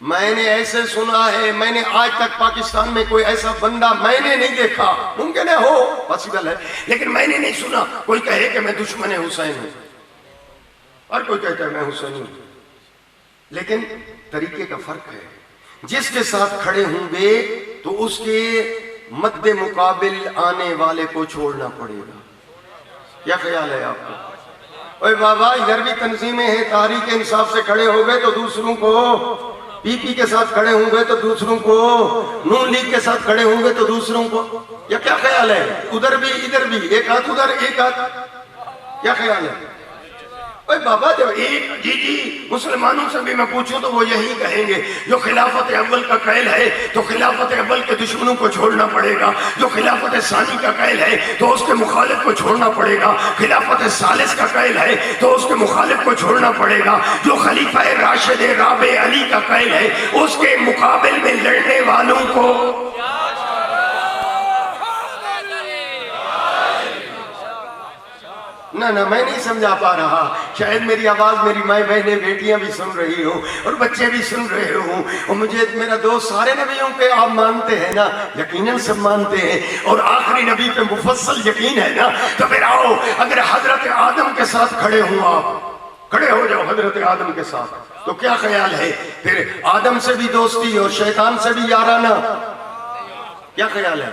میں نے ایسے سنا ہے، میں نے آج تک پاکستان میں کوئی ایسا بندہ میں نے نہیں دیکھا، ممکن ہے ہو، پاسبل ہے، لیکن میں نے نہیں سنا کوئی کہے کہ میں دشمن حسین ہوں. اور کوئی کہتا ہے میں حسین ہوں. لیکن طریقے کا فرق ہے. جس کے ساتھ کھڑے ہوں گے تو اس کے مد مقابل آنے والے کو چھوڑنا پڑے گا. کیا خیال ہے آپ کا؟ اوے بابا ادھر بھی تنظیمیں ہیں، تحریک انصاف سے کھڑے ہو گئے تو دوسروں کو، پی پی کے ساتھ کھڑے ہوں گے تو دوسروں کو، نون لیگ کے ساتھ کھڑے ہوں گے تو دوسروں کو. یا کیا خیال ہے؟ ادھر بھی ادھر بھی، ایک ہاتھ ادھر ایک ہاتھ. کیا خیال ہے؟ اوے بابا جب ایک جی مسلمانوں سے بھی میں پوچھوں تو وہ یہی کہیں گے جو خلافت اول کا قائل ہے تو خلافت اول کے دشمنوں کو چھوڑنا پڑے گا، جو خلافت ثانی کا قائل ہے تو اس کے مخالف کو چھوڑنا پڑے گا، خلافت ثالث کا قائل ہے تو اس کے مخالف کو چھوڑنا پڑے گا، جو خلیفہ راشد رابع علی کا قائل ہے اس کے مقابل میں لڑنے والوں کو. نہ میں نہیں سمجھا پا رہا، شاید میری آواز میری مائیں بہنیں بیٹیاں بھی سن رہی ہوں اور بچے بھی سن رہے ہوں، اور مجھے میرا دوست سارے نبیوں پہ آپ مانتے ہیں نا؟ یقیناً سب مانتے ہیں، اور آخری نبی پہ مفصل یقین ہے نا؟ تو پھر آؤ، اگر حضرت آدم کے ساتھ کھڑے ہوں، آپ کھڑے ہو جاؤ حضرت آدم کے ساتھ، تو کیا خیال ہے پھر آدم سے بھی دوستی اور شیطان سے بھی یارانہ؟ کیا خیال ہے؟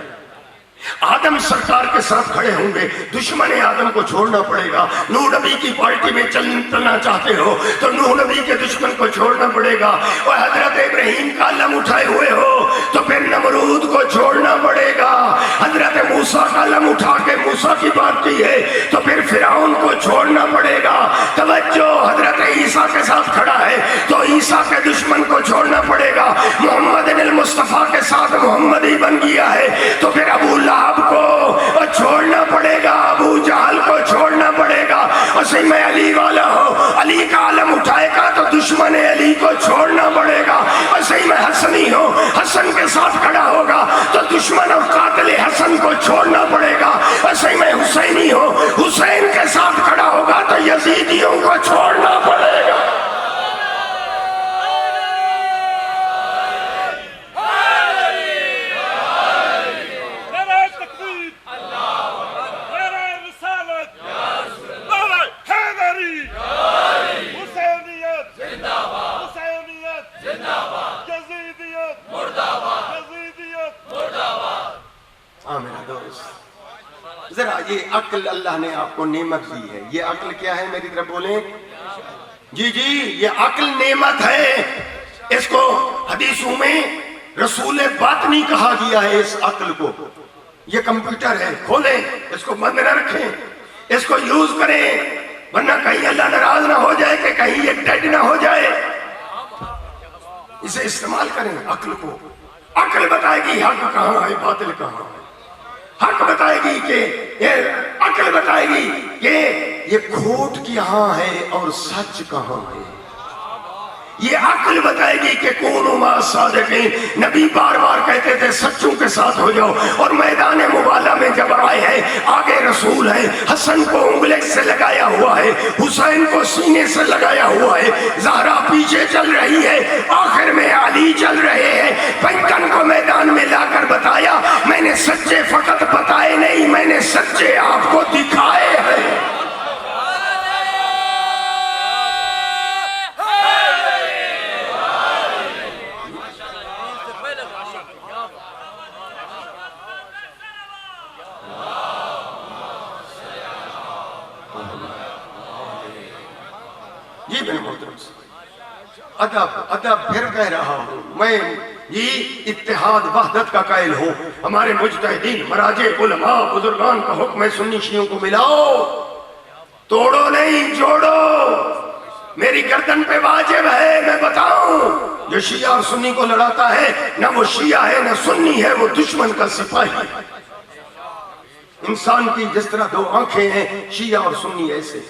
آدم سرکار کے ساتھ کھڑے ہوں گے، دشمن آدم کو چھوڑنا پڑے گا. نوح نبی کی پارٹی میں چلنا چاہتے ہو تو نوح نبی کے دشمن کو چھوڑنا پڑے گا. اور حضرت ابراہیم کا علم اٹھائے ہوئے ہو تو پھر نمرود کو چھوڑنا پڑے گا. حضرت موسیٰ کا علم اٹھا کے موسیٰ کی بات کی ہے تو پھر فرعون کو چھوڑنا پڑے گا. توجہ، حضرت عیسیٰ کے ساتھ کھڑا ہے تو عیسیٰ کے دشمن کو چھوڑنا پڑے گا. محمد المصطفیٰ کے ساتھ محمد ہی بن گیا ہے تو پھر ابو لہب کو چھوڑنا پڑے گا، ابو جہل کو چھوڑنا پڑے گا. اور صحیح میں علی والا ہو، علی کا علم اٹھائے گا تو دشمن علی کو چھوڑنا پڑے گا. اور صحیح میں حسنی ہو، حسن کے ساتھ کھڑا ہوگا تو دشمن اور قاتل حسن کو چھوڑنا پڑے گا. اور صحیح میں حسینی ہو، حسین کے ساتھ کھڑا ہوگا تو یزیدیوں کو چھوڑنا پڑے گا. ذرا یہ عقل اللہ نے آپ کو نعمت دی ہے، یہ عقل کیا ہے؟ میری طرف بولیں. جی یہ عقل نعمت ہے. اس کو حدیثوں میں رسول باطنی کہا گیا ہے. اس عقل کو، یہ کمپیوٹر ہے، کھولیں اس کو، بند نہ رکھیں، اس کو یوز کریں ورنہ کہیں اللہ ناراض نہ ہو جائے کہ کہیں یہ ڈیڈ نہ ہو جائے. اسے استعمال کریں عقل کو. عقل بتائے گی حق کہاں ہے باطل کہاں ہے. حق بتائے گی کہ عقل بتائے گی کہ یہ کھوٹ کہاں ہے اور سچ کہاں ہے. یہ عقل بتائے گی کہ کونوا مع صادقین. نبی بار بار کہتے تھے سچوں کے ساتھ ہو جاؤ، اور میدان مبالہ میں جب آئے ہیں آگے رسول ہے. حسن کو انگلی سے لگایا ہوا ہے، حسین کو سینے سے لگایا ہوا ہے، زہرا پیچھے چل رہی ہے، آخر میں علی چل رہے ہیں. پیکن کو میدان میں لا کر بتایا میں نے سچے فقط بتائے نہیں، میں نے سچے آپ کو دکھائے ہیں. جی میں محترم ادب پھر کہہ رہا ہوں میں، یہ اتحاد وحدت کا قائل ہوں. ہمارے مجتہدین مراجع علماء بزرگان کا حکم ہے سنی شیعوں کو ملاؤ، توڑو نہیں جوڑو. میری گردن پہ واجب ہے میں بتاؤں، جو شیعہ اور سنی کو لڑاتا ہے نہ وہ شیعہ ہے نہ سنی ہے، وہ دشمن کا سپاہی ہے. انسان کی جس طرح دو آنکھیں ہیں، شیعہ اور سنی ایسے.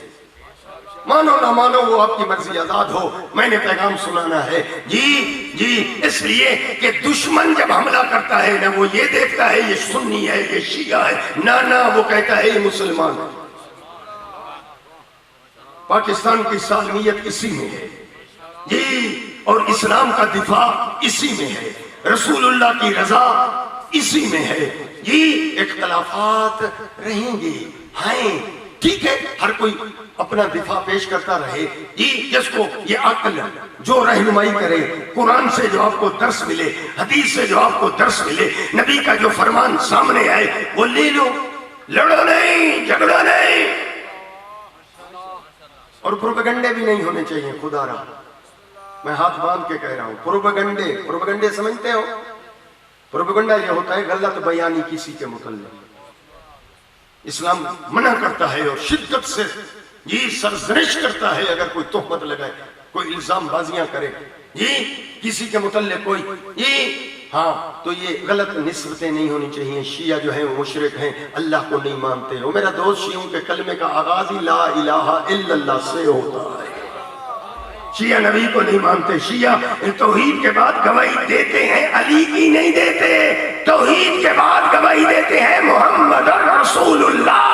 مانو نہ مانو وہ آپ کی مرضی، آزاد ہو. میں نے پیغام سنانا ہے. جی اس لیے کہ دشمن جب حملہ کرتا ہے نہ وہ یہ دیکھتا ہے یہ سنی ہے یہ شیعہ ہے، نہ وہ کہتا ہے یہ مسلمان ہے. پاکستان کی سالمیت اسی میں ہے. جی اور اسلام کا دفاع اسی میں ہے، رسول اللہ کی رضا اسی میں ہے۔ یہ اختلافات رہیں گے، ہیں، ٹھیک ہے، ہر کوئی اپنا دفاع پیش کرتا رہے، یہ جس کو یہ عقل جو رہنمائی کرے، قرآن سے جو آپ کو درس ملے، حدیث سے جو آپ کو درس ملے، نبی کا جو فرمان سامنے آئے وہ لے لو، لڑو نہیں، جھگڑو نہیں، اور پروپیگنڈے بھی نہیں ہونے چاہیے۔ خدا را میں ہاتھ باندھ کے کہہ رہا ہوں، پروپیگنڈے سمجھتے ہو؟ پروپیگنڈا یہ ہوتا ہے غلط بیانی کسی کے متعلق۔ اسلام منع کرتا ہے اور شدت سے یہ سرزنش کرتا ہے اگر کوئی تہمت لگائے، کوئی الزام بازیاں کرے، یہ کسی کے متعلق کوئی یہ ہاں تو یہ غلط نسبتیں نہیں ہونی چاہیے۔ شیعہ جو ہیں وہ مشرک ہیں، اللہ کو نہیں مانتے۔ وہ میرا دوست شیعوں کے کلمے کا آغاز ہی لا الہ الا اللہ سے ہوتا ہے۔ شیعہ نبی کو نہیں مانتے، شیعہ توحید کے بعد گواہی دیتے ہیں، علی کی نہیں دیتے، توحید کے بعد گواہی دیتے ہیں محمد رسول اللہ،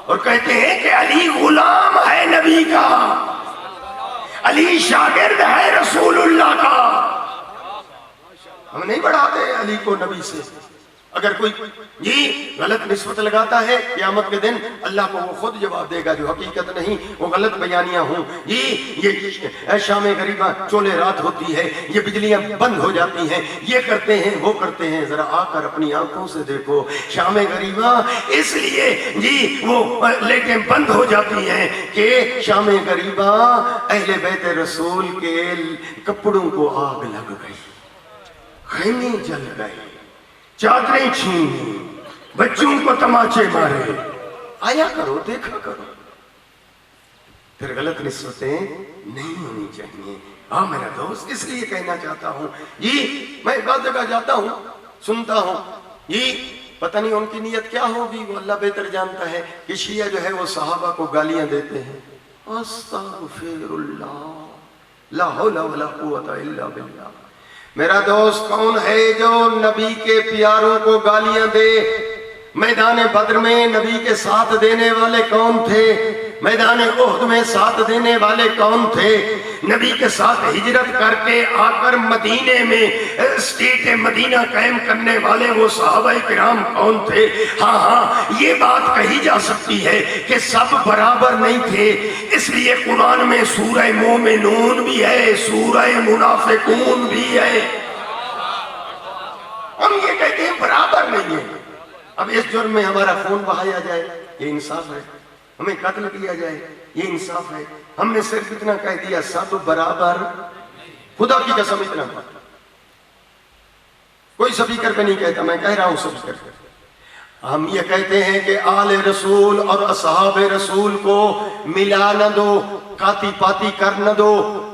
اور کہتے ہیں کہ علی غلام ہے نبی کا، علی شاگرد ہے رسول اللہ کا۔ ہم نہیں بڑھاتے علی کو نبی سے۔ اگر کوئی یہ غلط نسبت لگاتا ہے قیامت کے دن اللہ کو وہ خود جواب دے گا، جو حقیقت نہیں وہ غلط بیانیاں ہوں۔ یہ شام غریبہ چولے رات ہوتی ہے، یہ بجلیاں بند ہو جاتی ہیں، یہ کرتے ہیں وہ کرتے ہیں، ذرا آ کر اپنی آنکھوں سے دیکھو شام غریبہ اس لیے جی وہ لیٹیں بند ہو جاتی ہیں کہ شام غریبہ اہل بیت رسول کے کپڑوں کو آگ لگ گئی، خیمے جل گئے، چادریں چھینی، بچوں کو تماچے مارے۔ آیا کرو، دیکھا کرو، پھر غلط نسبتیں نہیں ہونی چاہیے۔ ہاں میرا دوست، اس لیے کہنا چاہتا ہوں، یہ میں بعض جگہ جاتا ہوں سنتا ہوں، یہ پتہ نہیں ان کی نیت کیا ہوگی، وہ اللہ بہتر جانتا ہے، کہ شیعہ جو ہے وہ صحابہ کو گالیاں دیتے ہیں، استغفر اللہ لا حول ولا قوت الا باللہ۔ میرا دوست کون ہے جو نبی کے پیاروں کو گالیاں دے؟ میدان بدر میں نبی کے ساتھ دینے والے کون تھے؟ میدان احد میں ساتھ دینے والے کون تھے؟ نبی کے ساتھ ہجرت کر کے آ کر مدینے میں اسٹیٹ مدینہ قائم کرنے والے وہ صحابہ کرام کون تھے؟ ہاں ہاں یہ بات کہی جا سکتی ہے کہ سب برابر نہیں تھے، اس لیے قرآن میں سورہ مومنون بھی ہے، سورہ منافقون بھی ہے۔ ہم یہ کہتے ہیں برابر نہیں ہے۔ اب اس جرم میں ہمارا خون بہایا جائے، یہ انصاف ہے؟ ہمیں قتل کیا جائے، یہ انصاف ہے؟ ہم نے صرف اتنا کہہ دیا سب برابر، خدا کی قسم اتنا، کوئی سپیکر پہ نہیں کہتا، میں کہہ رہا ہوں سپیکر پہ۔ ہم یہ کہتے ہیں کہ آل رسول اور اصحاب رسول کو ملا نہ دو، کاتی پاتی کر نہ دو،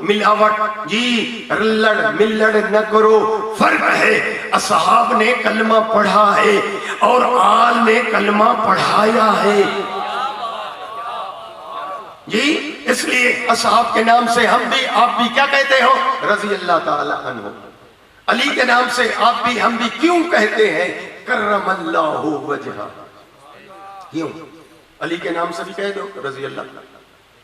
ملاوٹ جی رلڑ ملڑ نہ کرو۔ فرق ہے، اصحاب نے کلمہ پڑھا ہے اور آل نے کلمہ پڑھایا ہے جی، اس لیے اصحاب کے نام سے ہم بھی آپ بھی کیا کہتے ہو؟ رضی اللہ تعالی عنہ۔ علی کے نام سے آپ بھی ہم بھی کیوں کہتے ہیں کرم اللہ وجہہ؟ کیوں؟ علی کے نام سے بھی کہہ دو رضی اللہ۔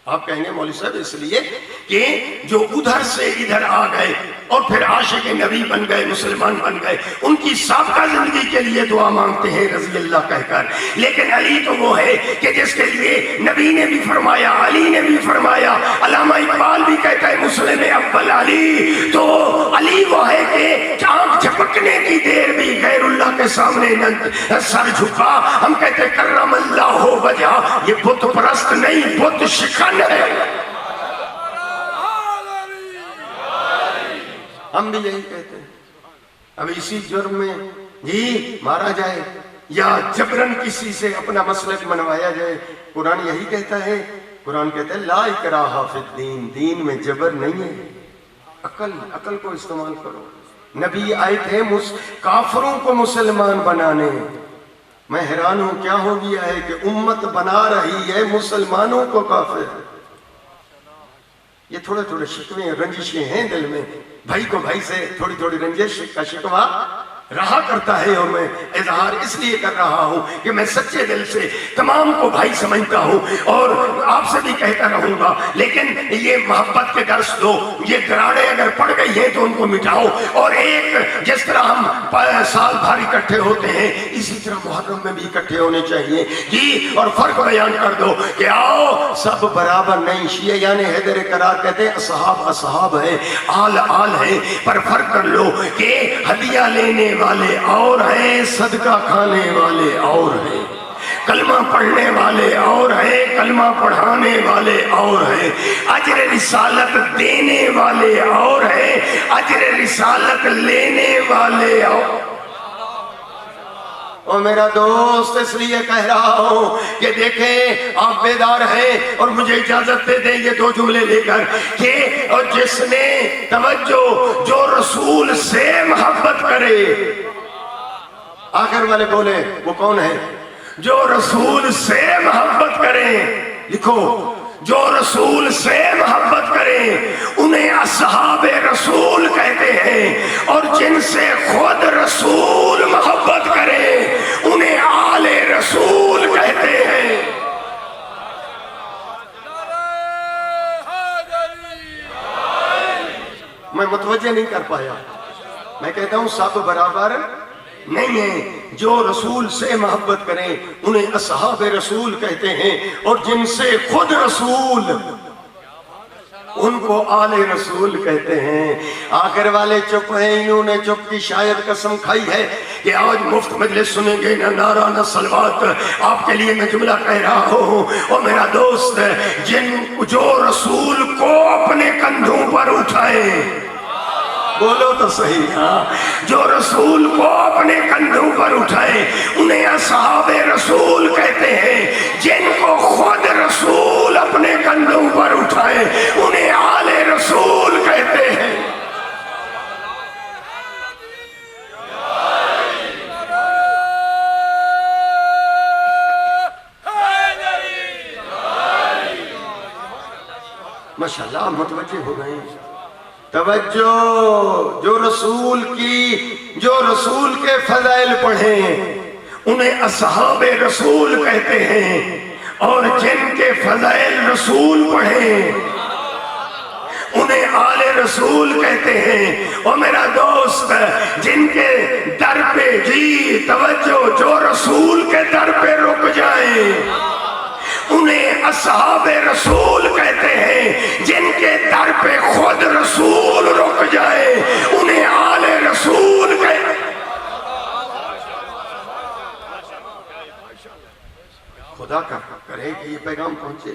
آپ کہیں گے مولوی صاحب اس لیے کہ جو ادھر سے ادھر آ گئے اور پھر عاشق نبی بن گئے، مسلمان بن گئے، ان کی سابقہ زندگی کے لیے دعا مانگتے ہیں رضی اللہ کہہ کر۔ لیکن علی تو وہ ہے کہ جس کے لیے نبی نے بھی فرمایا، علی نے بھی فرمایا، علامہ اقبال بھی کہتا ہے مسلم اول علی۔ تو علی وہ ہے کہ آنکھ جھپکنے کی دیر بھی غیر اللہ کے سامنے سر جھکا۔ ہم کہتے ہیں کرم اللہ وجہ، یہ بت پرست نہیں، بت شکن ہے۔ ہم بھی یہی کہتے ہیں۔ اب اسی جرم میں جی مارا جائے یا جبرن کسی سے اپنا مسلک منوایا جائے، قرآن یہی کہتا ہے، قرآن کہتا ہے لا اکراہ فی الدین، دین میں جبر نہیں ہے، عقل کو استعمال کرو۔ نبی آئے تھے کافروں کو مسلمان بنانے، میں حیران ہوں کیا ہو گیا ہے کہ امت بنا رہی ہے مسلمانوں کو کافر۔ یہ تھوڑے تھوڑے شکوے رنجشیں ہیں دل میں، بھائی کو بھائی سے تھوڑی تھوڑی رنجش کا شکوہ رہا کرتا ہے، اور میں اظہار اس لیے کر رہا ہوں کہ میں سچے دل سے تمام کو بھائی سمجھتا ہوں اور آپ سے بھی کہتا رہوں گا، لیکن یہ محبت کے درس دو، یہ دراڑیں اگر پڑ گئی ہیں تو ان کو مٹاؤ، اور ایک جس طرح ہم سال بھر اکٹھے ہوتے ہیں اسی طرح محرم میں بھی اکٹھے ہونے چاہیے جی، اور فرق بیان کر دو کہ آؤ سب برابر نہیں، شیعہ یعنی حیدر کرار کہتے ہیں اصحاب اصحاب ہیں، آل آل ہیں، پر فرق کر لو کہ ہدیہ لینے والے اور ہیں، صدقہ کھانے والے اور ہیں، کلمہ پڑھنے والے اور ہیں، کلمہ پڑھانے والے اور ہیں، اجر رسالت دینے والے اور ہیں، اجر رسالت لینے والے اور۔ اور میرا دوست اس لیے کہہ رہا ہوں کہ دیکھیں آپ بیدار ہیں، اور مجھے اجازت دے دیں یہ دو جملے لے کر کہ اور جس نے توجہ جو رسول سے محبت کرے، آخر والے بولے وہ کون ہے؟ جو رسول سے محبت کریں، لکھو جو رسول سے محبت کریں انہیں اصحاب رسول کہتے ہیں، اور جن سے خود رسول محبت کریں انہیں آل رسول کہتے ہیں۔ میں متوجہ نہیں کر پایا، میں کہتا ہوں سب برابر نہیں ہیں، جو رسول سے محبت کریں انہیں اصحاب رسول کہتے ہیں، اور جن سے خود رسول ان کو آل رسول کہتے ہیں۔ آخر والے چپ ہیں، انہوں نے چپ کی شاید قسم کھائی ہے کہ آج مفت مجلس سنیں گے، نہ نعرہ نہ صلوات۔ آپ کے لیے میں جملہ کہہ رہا ہوں، اور میرا دوست جو رسول کو اپنے کندھوں پر اٹھائے، بولو تو صحیح، جو رسول کو اپنے کندھوں پر اٹھائے انہیں اصحاب رسول کہتے ہیں، جن کو خود رسول اپنے کندھوں پر اٹھائے انہیں آل رسول کہتے ہیں۔ ماشاءاللہ متوجہ ہو گئے، توجہ، جو رسول کے فضائل پڑھیں انہیں اصحاب رسول کہتے ہیں، اور جن کے فضائل رسول پڑھیں انہیں آل رسول کہتے ہیں۔ اور میرا دوست جن کے در پہ جی توجہ، جو رسول کے در پہ رک جائیں انہیں اصحاب رسول کہتے ہیں، جن کے در پہ خود رسول رک جائے انہیں آل رسول کہتے ہیں۔ خدا کا کرے کہ یہ پیغام پہنچے،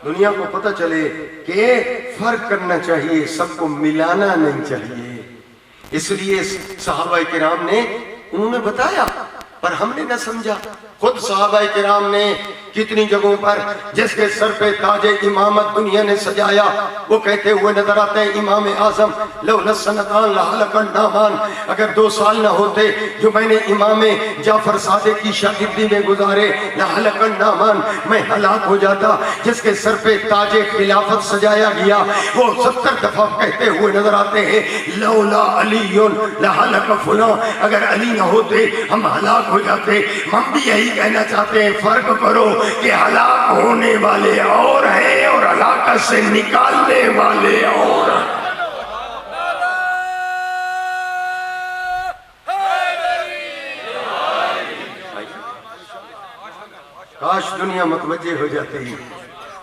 دنیا کو پتہ چلے کہ فرق کرنا چاہیے، سب کو ملانا نہیں چاہیے۔ اس لیے صحابہ کرام نے انہوں نے بتایا پر ہم نے نہ سمجھا۔ خود صحابہ کرام نے کتنی جگہوں پر جس کے سر پہ تاج امامت دنیا نے سجایا، وہ کہتے ہوئے نظر آتے ہیں امام اعظم لولا السنتان لہلک النعمان، اگر 2 سال نہ ہوتے جو میں نے امام جعفر صادق کی شاگردی میں گزارے، لہلک النعمان، میں ہلاک ہو جاتا۔ جس کے سر پہ تاج خلافت سجایا گیا وہ 70 دفعہ کہتے ہوئے نظر آتے ہیں لولا علی لہلک فلاں، اگر علی نہ ہوتے ہم ہلاک ہو جاتے۔ ہم بھی یہی کہنا چاہتے ہیں، فرق کرو کہ ہلاک ہونے والے اور ہیں اور ہلاکت سے نکالنے والے اور ہیں۔ کاش دنیا متوجہ ہو جاتی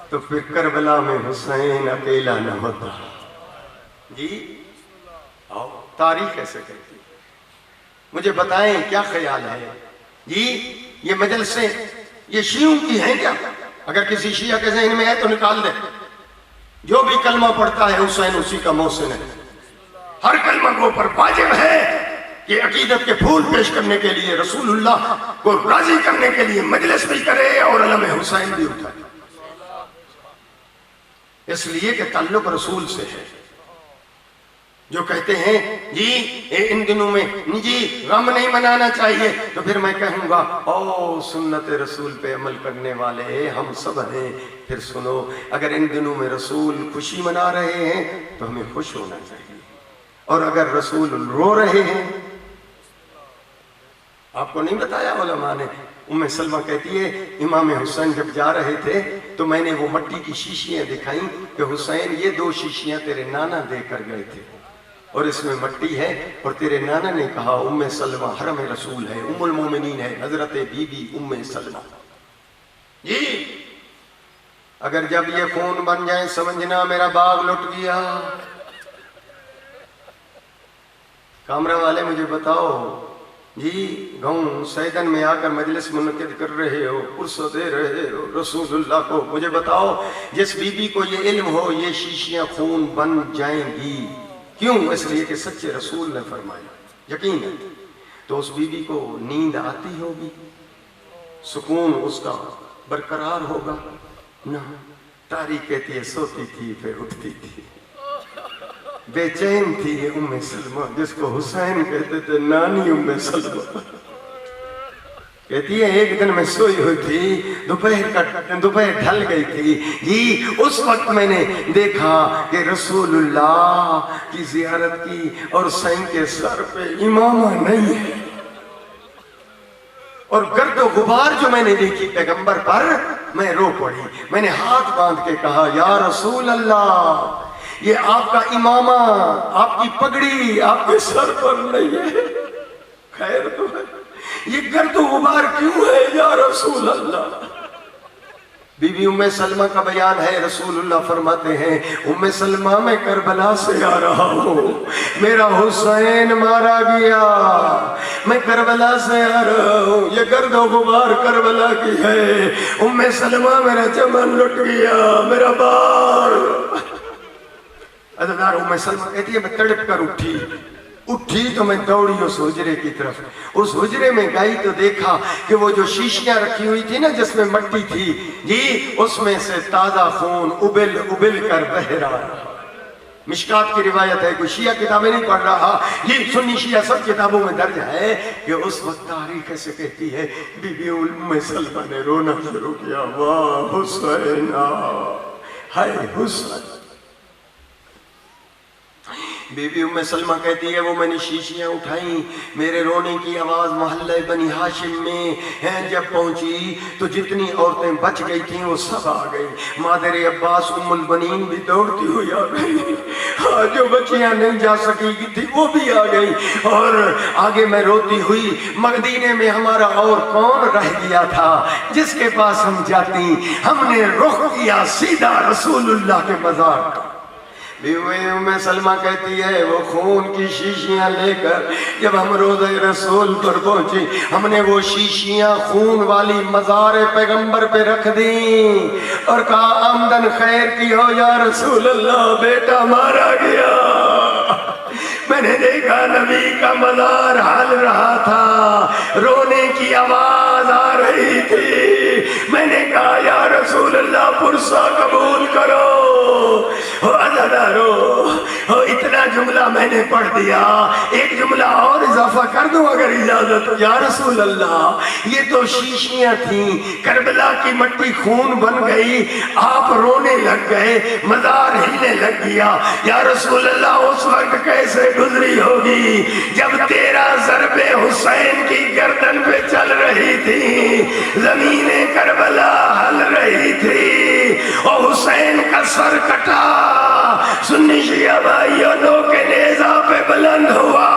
تو پھر کربلا میں حسین اکیلا نہ ہوتا۔ جی آؤ، تاریخ ایسے کہتی ہے، مجھے بتائیں کیا خیال ہے؟ جی یہ مجلسیں یہ شیعوں کی ہیں کیا؟ اگر کسی شیعہ کے ذہن میں ہے تو نکال دے، جو بھی کلمہ پڑھتا ہے حسین اسی کا محسن ہے۔ ہر کلمہ کو پر واجب ہے کہ عقیدت کے پھول پیش کرنے کے لیے، رسول اللہ کو راضی کرنے کے لیے مجلس بھی کرے اور علم حسین بھی اٹھائے، اس لیے کہ تعلق رسول سے ہے۔ جو کہتے ہیں جی ان دنوں میں جی غم نہیں منانا چاہیے، تو پھر میں کہوں گا او سنت رسول پہ عمل کرنے والے ہم سب ہیں۔ پھر سنو، اگر ان دنوں میں رسول خوشی منا رہے ہیں تو ہمیں خوش ہونا چاہیے، اور اگر رسول رو رہے ہیں آپ کو نہیں بتایا علماء نے؟ ام سلمہ کہتی ہے امام حسین جب جا رہے تھے تو میں نے وہ مٹی کی شیشیاں دکھائیں کہ حسین یہ 2 شیشیاں تیرے نانا دے کر گئے تھے اور اس میں مٹی ہے، اور تیرے نانا نے کہا ام سلمہ حرم رسول ہے، ام المومنین ہے، حضرت بی بی ام سلمہ۔ جی اگر جب یہ فون بن جائے سمجھنا میرا باغ لٹ گیا۔ کامرہ والے مجھے بتاؤ جی، گاؤں سیدن میں آ کر مجلس منعقد کر رہے ہو، عرس دے رہے ہو رسول اللہ کو، مجھے بتاؤ جس بی بی کو یہ علم ہو یہ شیشیاں خون بن جائیں گی، کیوں؟ اس لیے کہ سچے رسول نے فرمایا، یقین ہے، تو اس بی بی کو نیند آتی ہوگی، سکون اس کا برقرار ہوگا؟ نہ، تاریخ کہتی ہے سوتی تھی پھر اٹھتی تھی، بے چین تھی یہ ام سلمہ، جس کو حسین کہتے تھے نانی ام سلمہ۔ کہتی ہے ایک دن میں سوئی ہوئی تھی، دوپہر ڈھل گئی تھی جی، اس وقت میں نے دیکھا کہ رسول اللہ کی زیارت کی اور حسین کے سر پہ امامہ نہیں ہے، اور گرد و غبار جو میں نے دیکھی پیغمبر پر، میں رو پڑی، میں نے ہاتھ باندھ کے کہا یا رسول اللہ یہ آپ کا امامہ، آپ کی پگڑی آپ کے سر پر نہیں ہے، خیر تو ہے، یہ گرد و غبار کیوں ہے یا رسول اللہ؟ بی بی ام سلمہ کا بیان ہے، رسول اللہ فرماتے ہیں ام سلمہ میں کربلا سے آ رہا ہوں، میرا حسین مارا گیا، میں کربلا سے آ رہا ہوں، یہ گرد و غبار کربلا کی ہے، ام سلمہ میرا چمن لٹ گیا، میرا بار۔ عزیزدار ام سلمہ کہتی ہے میں تڑپ کر اٹھی تو میں دوڑی اس حجرے کی طرف، اس حجرے میں گئی تو دیکھا کہ وہ جو شیشیاں رکھی ہوئی تھی نا جس میں مٹی تھی جی، اس میں سے تازہ خون ابل کر بہہ رہا۔ مشکات کی روایت ہے، کوئی شیعہ کتابیں نہیں پڑھ رہا، یہ سنی شیعہ سب کتابوں میں درج ہے کہ اس وقت تاریخ ایسے کہتی ہے بی بی ام سلمہ نے رونا شروع کیا، واہ حسین ہائے حسین۔ بی بی ام سلمہ کہتی ہے وہ میں نے شیشیاں اٹھائیں، میرے رونے کی آواز محلہ بنی ہاشم میں جب پہنچی تو جتنی عورتیں بچ گئی تھیں وہ سب آ گئی، مادر عباس ام البنین بھی دوڑتی ہوئی آ گئی، جو بچیاں نہیں جا سکی تھی وہ بھی آ گئی، اور آگے میں روتی ہوئی، مدینے میں ہمارا اور کون رہ گیا تھا جس کے پاس ہم جاتی؟ ہم نے رخ کیا سیدھا رسول اللہ کے مزار کا۔ بیوی ام سلمہ کہتی ہے وہ خون کی شیشیاں لے کر جب ہم روضہ رسول پر پہنچی، ہم نے وہ شیشیاں خون والی مزار پیغمبر پہ رکھ دیں اور کہا آمدن خیر کی ہو یا رسول اللہ، بیٹا مارا گیا۔ میں نے دیکھا نبی کا مزار ہل رہا تھا، رونے کی آواز آ رہی تھی، میں نے کہا یا رسول اللہ پرسہ قبول کرو، اتنا جملہ میں نے پڑھ دیا، ایک جملہ اور اضافہ کر دوں اگر اجازت ہو؟ یا رسول اللہ یہ تو شیشیاں تھیں، کربلا کی مٹی خون بن گئی، آپ رونے لگ گئے، مزار ہلنے لگ گیا، یا رسول اللہ اس وقت کیسے گزری ہوگی جب تیرا ضرب حسین کی گردن پہ چل رہی تھی، زمین کربلا ہل رہی تھی اور حسین کا سر کٹا، سنی شیعہ بھائیوں کے نیزہ پہ بلند ہوا،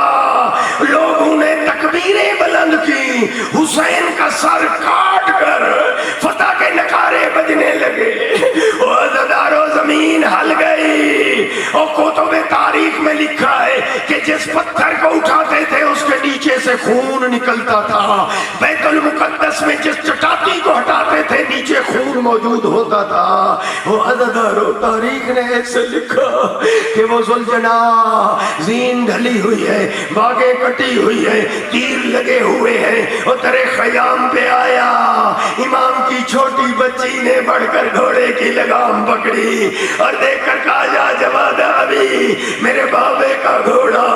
لوگوں نے تکبیریں بلند کی، حسین کا سر کاٹ کر فتح کے نعرے بجنے لگے، اور عزادارو زمین ہل گئی، اور کتب تاریخ میں لکھا ہے کہ جس پتھر کو اٹھاتے تھے اس کے نیچے سے خون نکلتا تھا، بیت المقدس میں جس چٹاتی کو ہٹاتے تھے نیچے خون موجود ہوتا تھا۔ وہ عزادارو تاریخ نے ایسے لکھا کہ وہ ذوالجناح زین ڈھلی ہوئی ہے، باغیں کٹی ہوئی ہے، تیر لگے ہوئے ہیں، اور ترے خیام پہ آیا، امام کی چھوٹی بچی نے بڑھ کر گھوڑے کی لگام پکڑی اور دیکھ کر کہا جا جواد ابھی میرے بابے کا گھوڑا،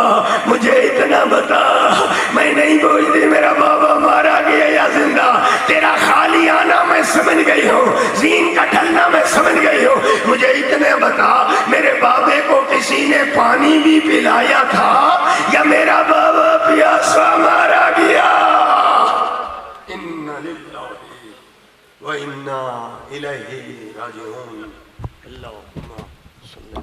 مجھے اتنا بتا، میں نہیں پوچھتی میرا بابا مارا گیا یا زندہ، تیرا خالی آنا میں سمجھ گئی ہوں، زین کا ڈھلنا میں سمجھ گئی ہوں، مجھے اتنے بتا میرے بابے کو کسی نے پانی بھی پلایا تھا یا میرا بابا پیاسا مارا گیا؟ وَإِنَّا إِلَيْهِ راجعون. اللهم